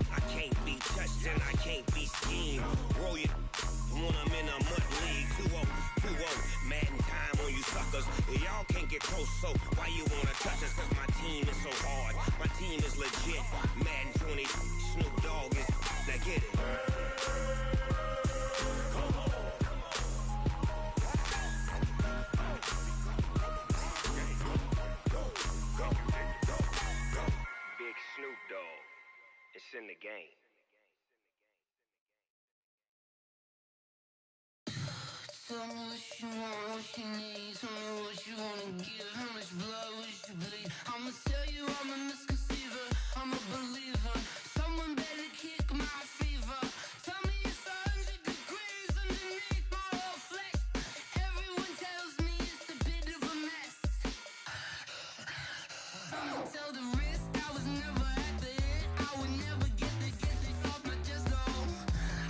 I can't be touched and I can't be schemed. Roll you when I'm in a mud league. 2-0, Madden time on you suckers. Y'all can't get close, so why you wanna touch us? Cause my team is so hard, my team is legit. Madden 20, Snoop Dogg is, now get it. Big Snoop Dogg, it's in the game. Tell me what you want, what you need. Tell me what you wanna give. How much blood would you bleed? I'ma tell you I'm a misconceiver. I'm a believer. Someone better kick my fever. Tell me it's 100 degrees underneath my whole flesh. Everyone tells me it's a bit of a mess. I'ma tell the risk I was never at the end. I would never get this off my chest though.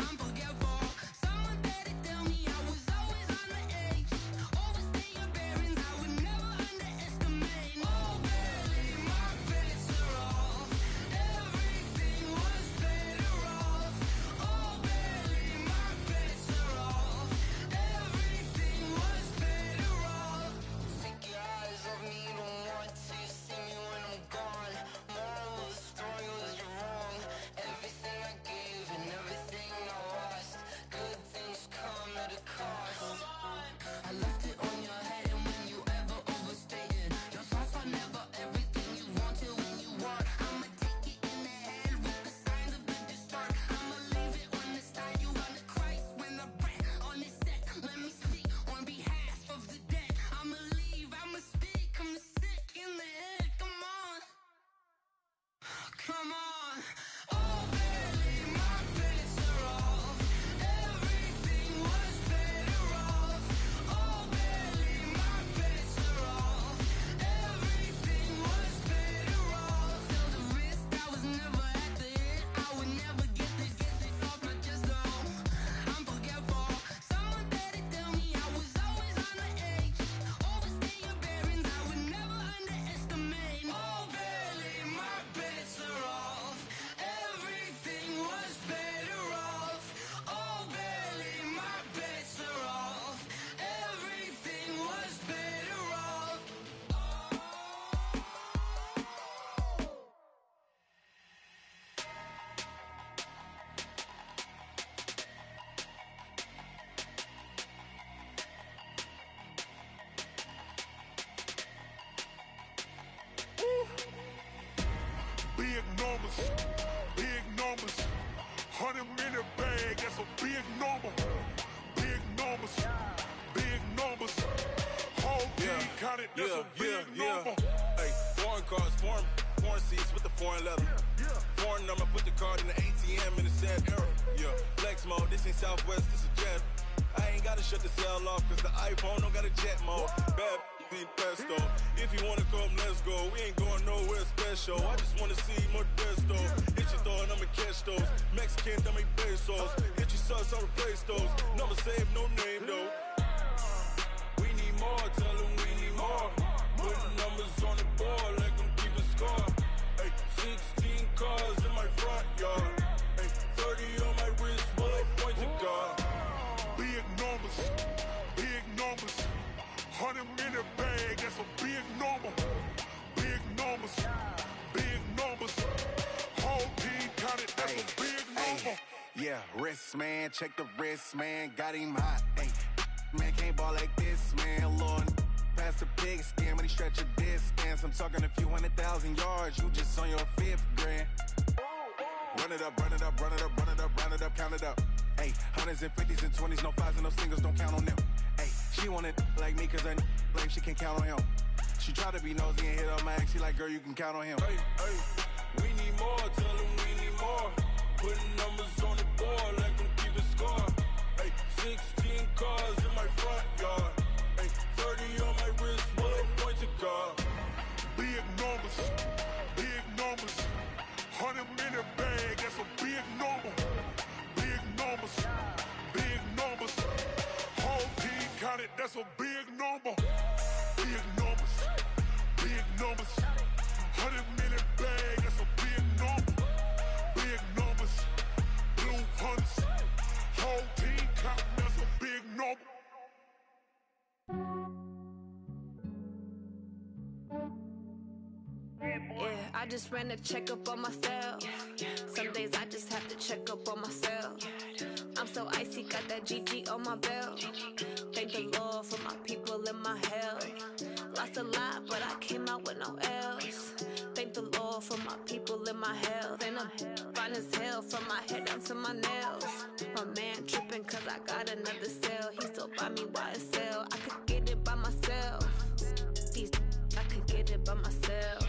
I'm forgetful. Someone better tell me I was always on the edge. Overstay your bearings, I would never underestimate. Oh, barely, my bets are off. Everything was better off. Oh, barely, my bets are off. Everything was better off. Take your eyes off me, don't want to see me when I'm gone. Moral of the story was you're wrong. Everything I gave and everything I lost. Good things come at a cost. I left it on your head, and when you ever overstated, your thoughts are never everything you wanted when you want. I'ma take it in the head with the signs of the distort. I'ma leave it on the side. You on the Christ when the breath on this set. Let me speak on behalf of the dead. I'ma leave, I'ma speak. I'm the sick in the head. Come on, come on. Oh, barely, my bets are off. Everything was better off. Oh, barely, my bets are off. Everything was better off. Till the risk I was never at the end. I would never get this off my chest though. I'm forgetful. Someone better tell me I was always on the edge. Overstay your bearings, I would never underestimate. Oh, barely, my bets are off. Everything was better off. Oh, barely, my bets are off. Everything was better off. Big numbers, big numbers. 100-minute bag, that's a big number. Big numbers, big numbers. Whole team counted, that's a big number. Hey, foreign cars, foreign seats with the foreign leather. Foreign number, put the card in the ATM in the sad era. Yeah, flex mode, this ain't Southwest, this is jet. I ain't gotta shut the cell off, cause the iPhone don't got a jet mode. Bad need pesto. If you wanna come, let's go. We ain't going nowhere special. I just wanna see more desto. Hit your thought, I'ma catch those. Mexican, I'ma make pesos. Hit your sus, I'll replace those. Number saved, no name though. We need more, tell them we need more. Putting numbers on the board, like them keep a score. Hey, 16 cars in my front yard. Hey, 30 on my wrist, bullet point to God. Big numbers, big numbers. 100-minute bag, that's a big number. Big numbers, big numbers. Whole team counted, that's a big number. Yeah, wrist man, check the wrist man, got him hot. Ay, man can't ball like this, man. Lord, past the pig skin when he stretch a distance. I'm talking a few 100,000 yards, you just on your 5th grand. Run it up, run it up, run it up, run it up, run it up, count it up. Ay, 100s and 50s and 20s, no 5s and no singles, don't count on them. Ay, she want it like me, cause her lame, she can't count on him. She try to be nosy and hit up my ex, she like, girl, you can count on him. Hey, hey, we need more, tell them we need more. Putting numbers on the board, like them keep a score. Hey, 16 cars in my front yard. Hey, 30 on my wrist, bullet point to God. Big numbers, big numbers. 100 100 million bag, that's a big number. Big numbers, big numbers. Whole team counted, that's a big number. Big numbers, big numbers. 100 million bag, that's a big number. Big numbers, blue hunts. Whole team counting, that's a big number. Yeah, I just ran a checkup on myself. Some days I just have to check up on myself. I'm so icy, got that GG on my belt. Thank the Lord for my people and my health. Lost a lot, but I came out with no L's. Thank the Lord for my people and my health. And I'm fine as hell from my head down to my nails. My man tripping cause I got another cell. He still buy me YSL. I could get it by myself. These I could get it by myself.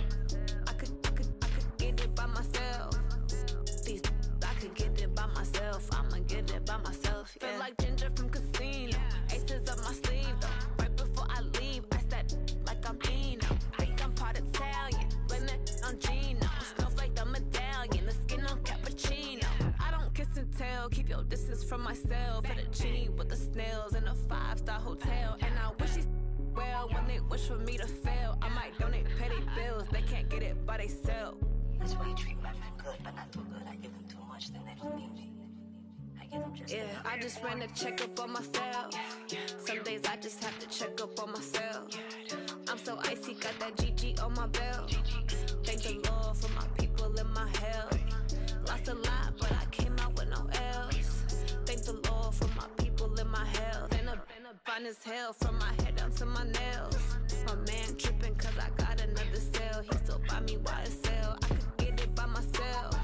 I could get it by myself. These I could get it by myself. I'ma get it by myself. Yeah. Feel like Ginger from Casino. Aces up my sleeve though. Right before I leave, I said like I'm Dino. Think I'm part Italian. Blame it on Gino. Snowflake the medallion. The skin on cappuccino. I don't kiss and tell. Keep your distance from myself. For the genie with the snails in a 5-star hotel. And I wish he's well when they wish for me to fail. I might donate petty bills. They can't get it by they sell. That's why you treat my men good, but not too good. I give them too much, then they don't need me. I give them just yeah, I just ran a checkup on myself. Some days I just have to check up on myself. I'm so icy, got that GG on my belt. Thank the Lord for my people and my health. Lost a lot, but I came out with no L's. Thank the Lord for my people and my health. And I'm fine as hell from my head down to my nails. My man tripping cause I got another cell. He still buy me YSL. I could get it by myself.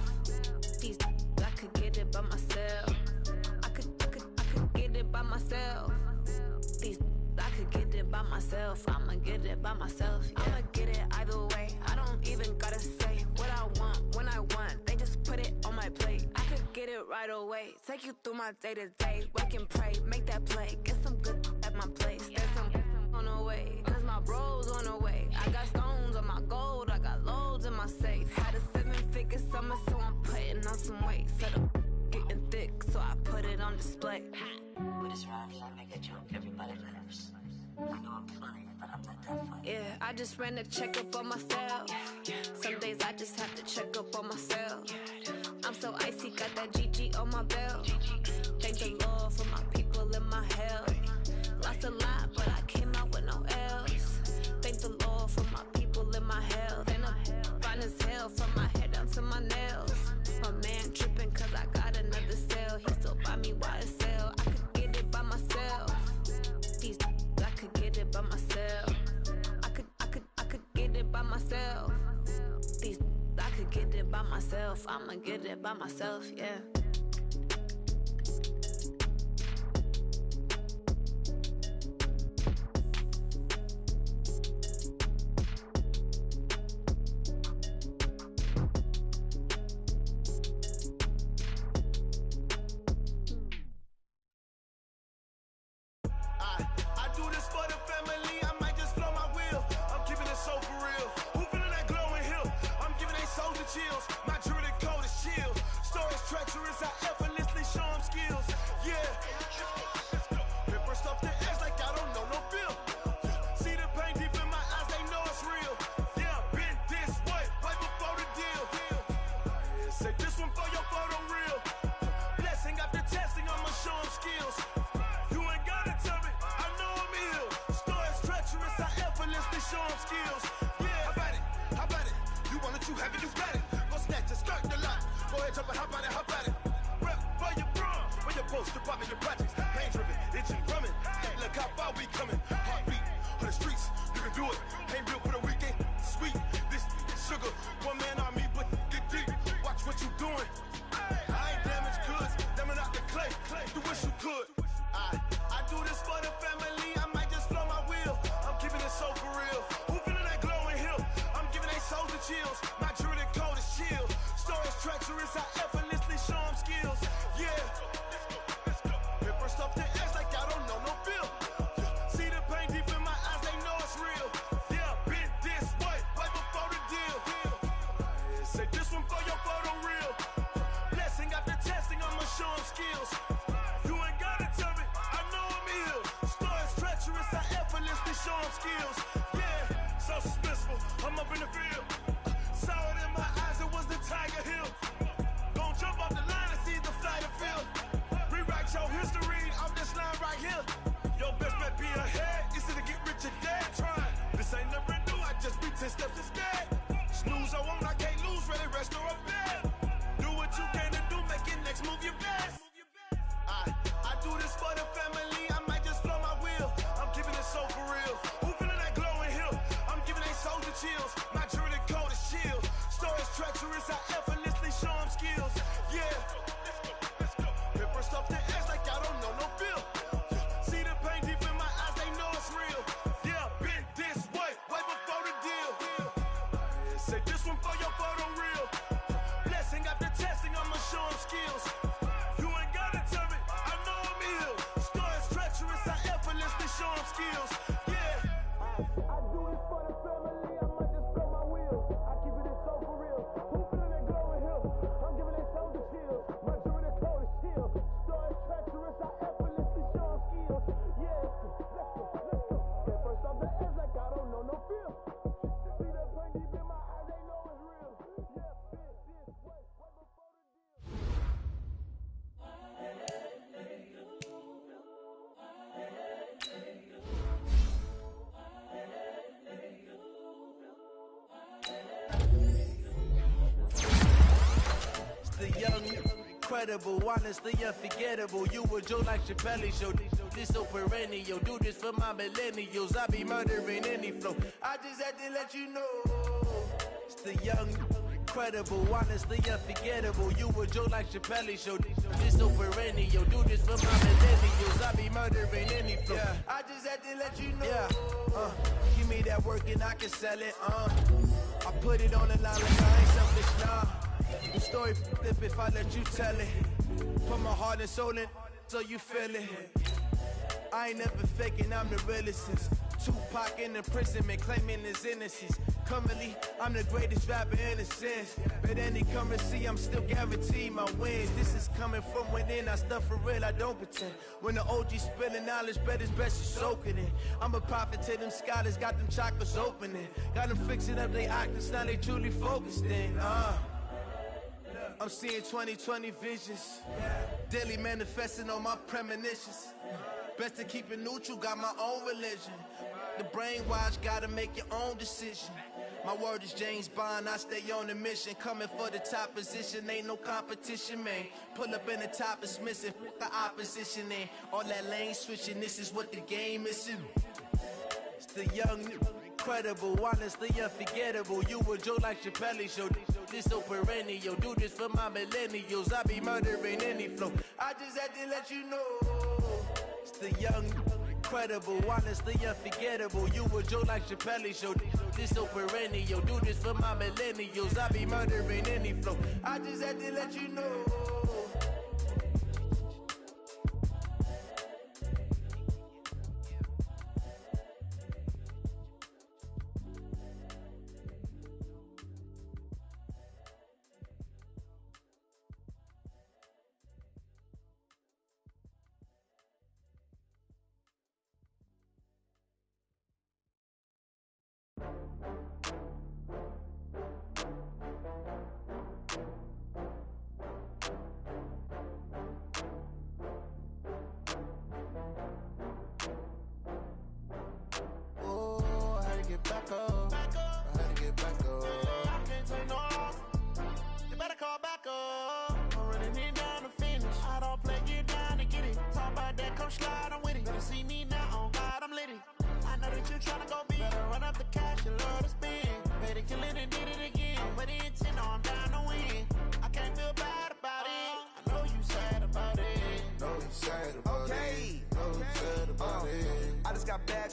These I could get it by myself. I could get it by myself. These I could get it by myself. I'ma get it by myself. Yeah. I'ma get it either way. I don't even gotta say what I want when I want. They just put it on my plate. I could get it right away. Take you through my day to day. Wake and pray, make that play. Get some good at my place. There's some on the way. Cause my bros on the way. I got stones on my gold. I got loads in my safe. Had a 7-figure summer, so I'm putting on some weight. Set up getting thick, so I put it on display. With this round, I make a joke, everybody laughs. I know I'm funny, but I'm not that funny. Yeah, I just ran a checkup on myself. Some days I just have to check up on myself. I'm so icy, got that GG on my belt. Thank the Lord for my people and my health. Lost a lot, but I came out with no L's. Thank the Lord for my people and my health. And I'm fine as hell from my head down to my nails. My man tripping cause I got another cell. He still buy me YSL. I could get it by myself. These I could get it by myself. I could get it by myself. These I could get it by myself. I'ma get it by myself, yeah. I do this for the family, I might just blow my wheel. I'm keeping it so for real. Who feeling that glowing hill? I'm giving they soldier chills. My jewelry code is chill. Stories treacherous, I effortlessly show them skills. Yeah. Ripper stuff the edge like I don't know no feel. See the pain deep in my eyes, they know it's real. Yeah, been this way, right before the deal. Say this one for your photo reel. Blessing after testing, I'ma show them skills. You ain't gotta tell me, I know I'm ill. Stories treacherous, I effortlessly show them skills. Yeah, how about it? You want it, you have it, you got it. Go snatch it, skirt the lot. Go ahead, jump it, how about it? Rep where you from, where you post, department, your projects. Pain driven, itching, drumming. Look how far we coming. Heartbeat on the streets, you can do it. Ain't real for the weekend, sweet. This sugar, one man on me, but get deep. Watch what you doing. I ain't damaged goods, damn out the clay. You wish you could. I do this for the family, I might just blow my wheel. I'm keeping it so for real. Who feeling that glowing hill? I'm giving they soldier chills. My jewelry code is chill. Stories treacherous, I effortlessly show them skills. Yeah. Ripper stuff the edge like I don't know no feel. See the pain deep in my eyes, they know it's real. Yeah, been this way, right before the deal. show them skills. Yeah, so suspenseful, I'm up in the field. Saw it in my eyes, it was the Tiger Hill. Gon' jump off the line and see the flight of field. Rewrite your history off this line right here. Your best bet be ahead, it's to get rich or dead trying. This ain't never new, I just be 10 steps instead. Snooze, I won't, I can't lose, ready, rest or a bed. Do what you can to do, make your next move your best. I do this for the family, I might just flow my wheel. I'm keeping it so for real. Who feeling that glowing hill? I'm giving they soldier chills. My jewelry coat is chill. Stories treacherous, I effortlessly show them skills. Yeah. Pepper stuff the edge like I don't know no feel. See the pain deep in my eyes, they know it's real. Yeah, been this way before the deal. Say this one for your photo real. Blessing after testing, I'ma show them skills. You ain't gotta tell me, I know I'm ill. Stories treacherous, I effortlessly show them skills. Yeah. I do this for the family, I might just blow my wheel. I keep it so for real. Who feeling that glowing hill? I'm giving they soldier chills. My jewelry coat is chill. Stories treacherous, I effortlessly show them skills. Yeah, let's go. Get first off the edge like I don't know no feel. See that pain deep in my eyes, they know it's real. Yeah, been this way before the deal. The young, incredible, honestly unforgettable. You were Joe like Chappelle show. This so perennial. Do this for my millennials. I be murdering any flow. I just had to let you know. It's the young, incredible, honestly unforgettable. You were Joe like Chappelle show. This so perennial. Do this for my millennials. I be murdering any flow. Yeah. I just had to let you know. Yeah. Give me that work and I can sell it. I put it on the line like I ain't selfish, nah. The story flip if I let you tell it. Put my heart and soul in so you feel it. I ain't never faking, I'm the realest since Tupac in imprisonment, claiming his innocence. Currently, I'm the greatest rapper in a sense. But any currency, I'm still guaranteed my wins. This is coming from within, I stuff for real, I don't pretend. When the OG spilling knowledge, bet it's best you soak it in. I'm a prophet to them scholars, got them chakras opening. Got them fixing up they octaves, now they truly focused in. I'm seeing 2020 visions. Daily manifesting on my premonitions. Best to keep it neutral, got my own religion. The brainwash, gotta make your own decision. My word is James Bond, I stay on the mission. Coming for the top position, ain't no competition, man. Pull up in the top is missing, the opposition in. All that lane switching, this is what the game is in. It's the young, incredible, honestly unforgettable. You were Joe like Chappelle show. This so perennial. Do this for my millennials. I be murdering any flow. I just had to let you know. It's the young, incredible, honestly unforgettable. You were Joe like Chappelle show. This so perennial. Do this for my millennials. I be murdering any flow. I just had to let you know.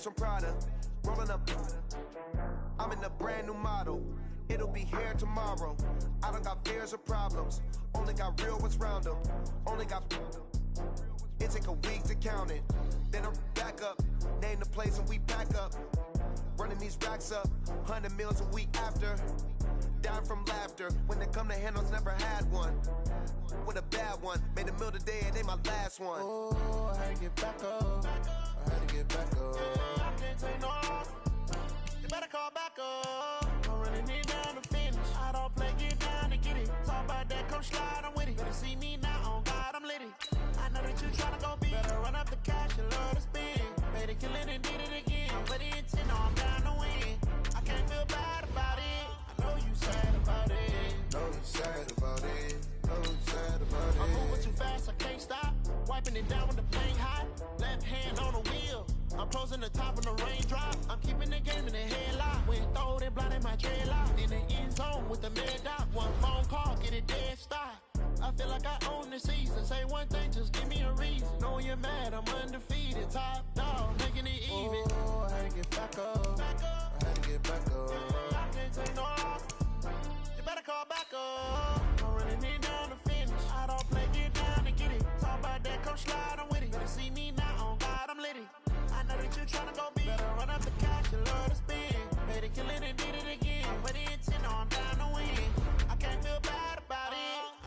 From Prada, rolling up. I'm in a brand new model. It'll be here tomorrow. I don't got fears or problems. Only got real ones round them. Only got. It take a week to count it. Then I'm back up. Name the place and we pack up. Running these racks up. 100 meals a week after. dying from laughter. When it come to handles, never had one. With a bad one, made a meal today, it ain't my last one. Oh, I had to get back up. I had to get back up. I can't take no off. You better call back up. I'm running it down to finish. I don't play, get down to get it. Talk about that, come slide, I'm with it. Better see me now, on God, I'm lit it. I know that you tryna go big. Better run up the cash and love to spend. Better kill it and did it again. I'm with the intent, no, I'm down to win. I can't feel bad about it. I know you sad about it. Know you sad about it. Know you sad about it. I'm moving too fast, I can't stop. Wiping it down when the paint hot. Left hand on the wheel. I'm closing the top when the raindrop. I'm keeping the game in the headlock. When throwed and blinded my dreadlock. In the end zone with the mad dot. One phone call, get it dead stop. I feel like I own the season. Say one thing, just give me a reason. Know you're mad, I'm undefeated. Top dog, making it even. Oh, I had to get back up. I had to get back up. I can't take no off. You better call back up. I'm running it down to finish. I don't play, get down to get it. Talk about that, come slide, I'm with it. Better see me now, on God, I'm lit it. I know that you tryna go big. Better run up the cash and love to spend. Better kill it and did it again. With the intent, no, I'm down to win. I can't feel bad about it.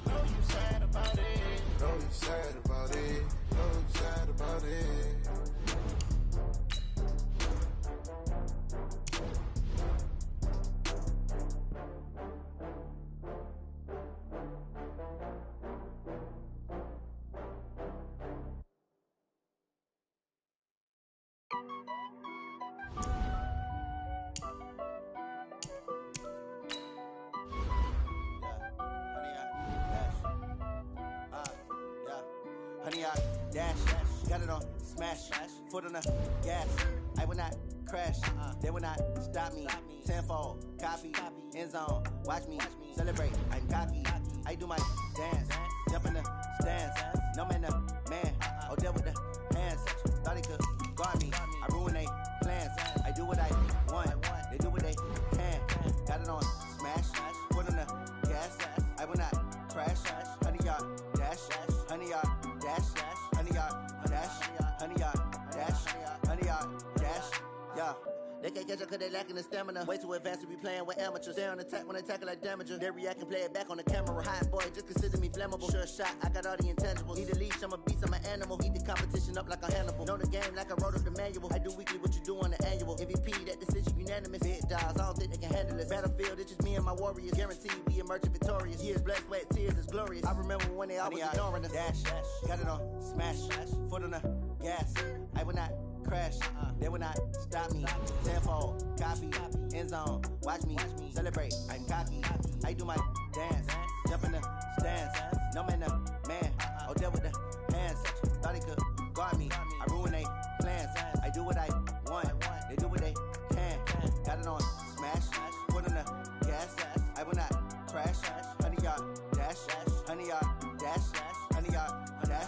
I know you sad about it. Know you sad about it. Know you sad about it. Honey, I dash, got it on smash, foot on the gas. I will not crash, they will not stop me. Tenfold, copy, end zone, watch me celebrate. I'm cocky, I do my dance, jump in the stands. No man, the man, oh, deal with the hands. Thought he could guard me, I ruin they plans. I do what I want, they do what they can. Got it on smash, foot on the gas. I will not crash, honey, y'all dash, honey, y'all dash, honey, y'all dash, honey, y'all dash, honey, y'all dash, yeah. They can't catch up cause they lacking the stamina. Way too advanced to be playing with amateurs. Stay on attack when they tackle like damager. They react and play it back on the camera. Hot boy, just consider me flammable. Sure shot, I got all the intangibles. Need a leash, I'm a beast, I'm an animal. Heat the competition up like a Hannibal. Know the game like I wrote up the manual. I do weekly what you do on the annual. MVP, that decision unanimous. Big dogs, I don't think they can handle this. Battlefield, it's just me and my warriors. Guaranteed we emerge victorious. Years, blood, sweat, tears, is glorious. I remember when they always ignoring us. Dash, got it on smash, foot on the gas. I will not crash, they will not stop me. Tenfold, copy, end zone, watch me celebrate. I'm cocky, I do my dance, jump in the stands. No man, the man, oh, deal with the hands. Thought he could guard me, I ruin they plans. I do what I want, they do what they can. Got it on smash, foot on the gas. I will not crash, honey, y'all dash, honey, y'all dash, honey, y'all dash,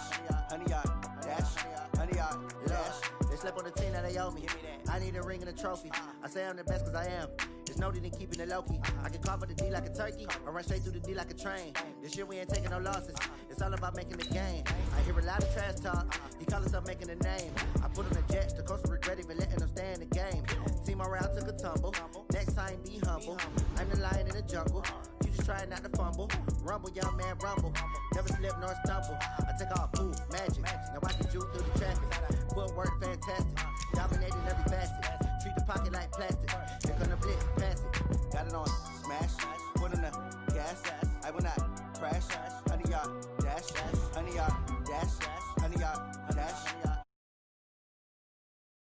honey, y'all dash, honey, y'all dash. Slept on the team that they owe me. I need a ring and a trophy. I say I'm the best cause I am. There's no need in keeping it low-key. I can cover the D like a turkey or run straight through the D like a train. This year we ain't taking no losses. It's all about making the game. I hear a lot of trash talk. He call himself making a name. I put on the Jets. The coach will regret even letting them stay in the game. Team morale took a tumble. Next time be humble. I'm the lion in the jungle. You just try not to fumble. Rumble, young man, rumble. Never slip nor stumble. I take off, move, magic. Now I can juke through the traffic. Footwork fantastic, dominating every facet. Treat the pocket like plastic. Here come the blitz, pass it. Got it on smash, foot on the gas.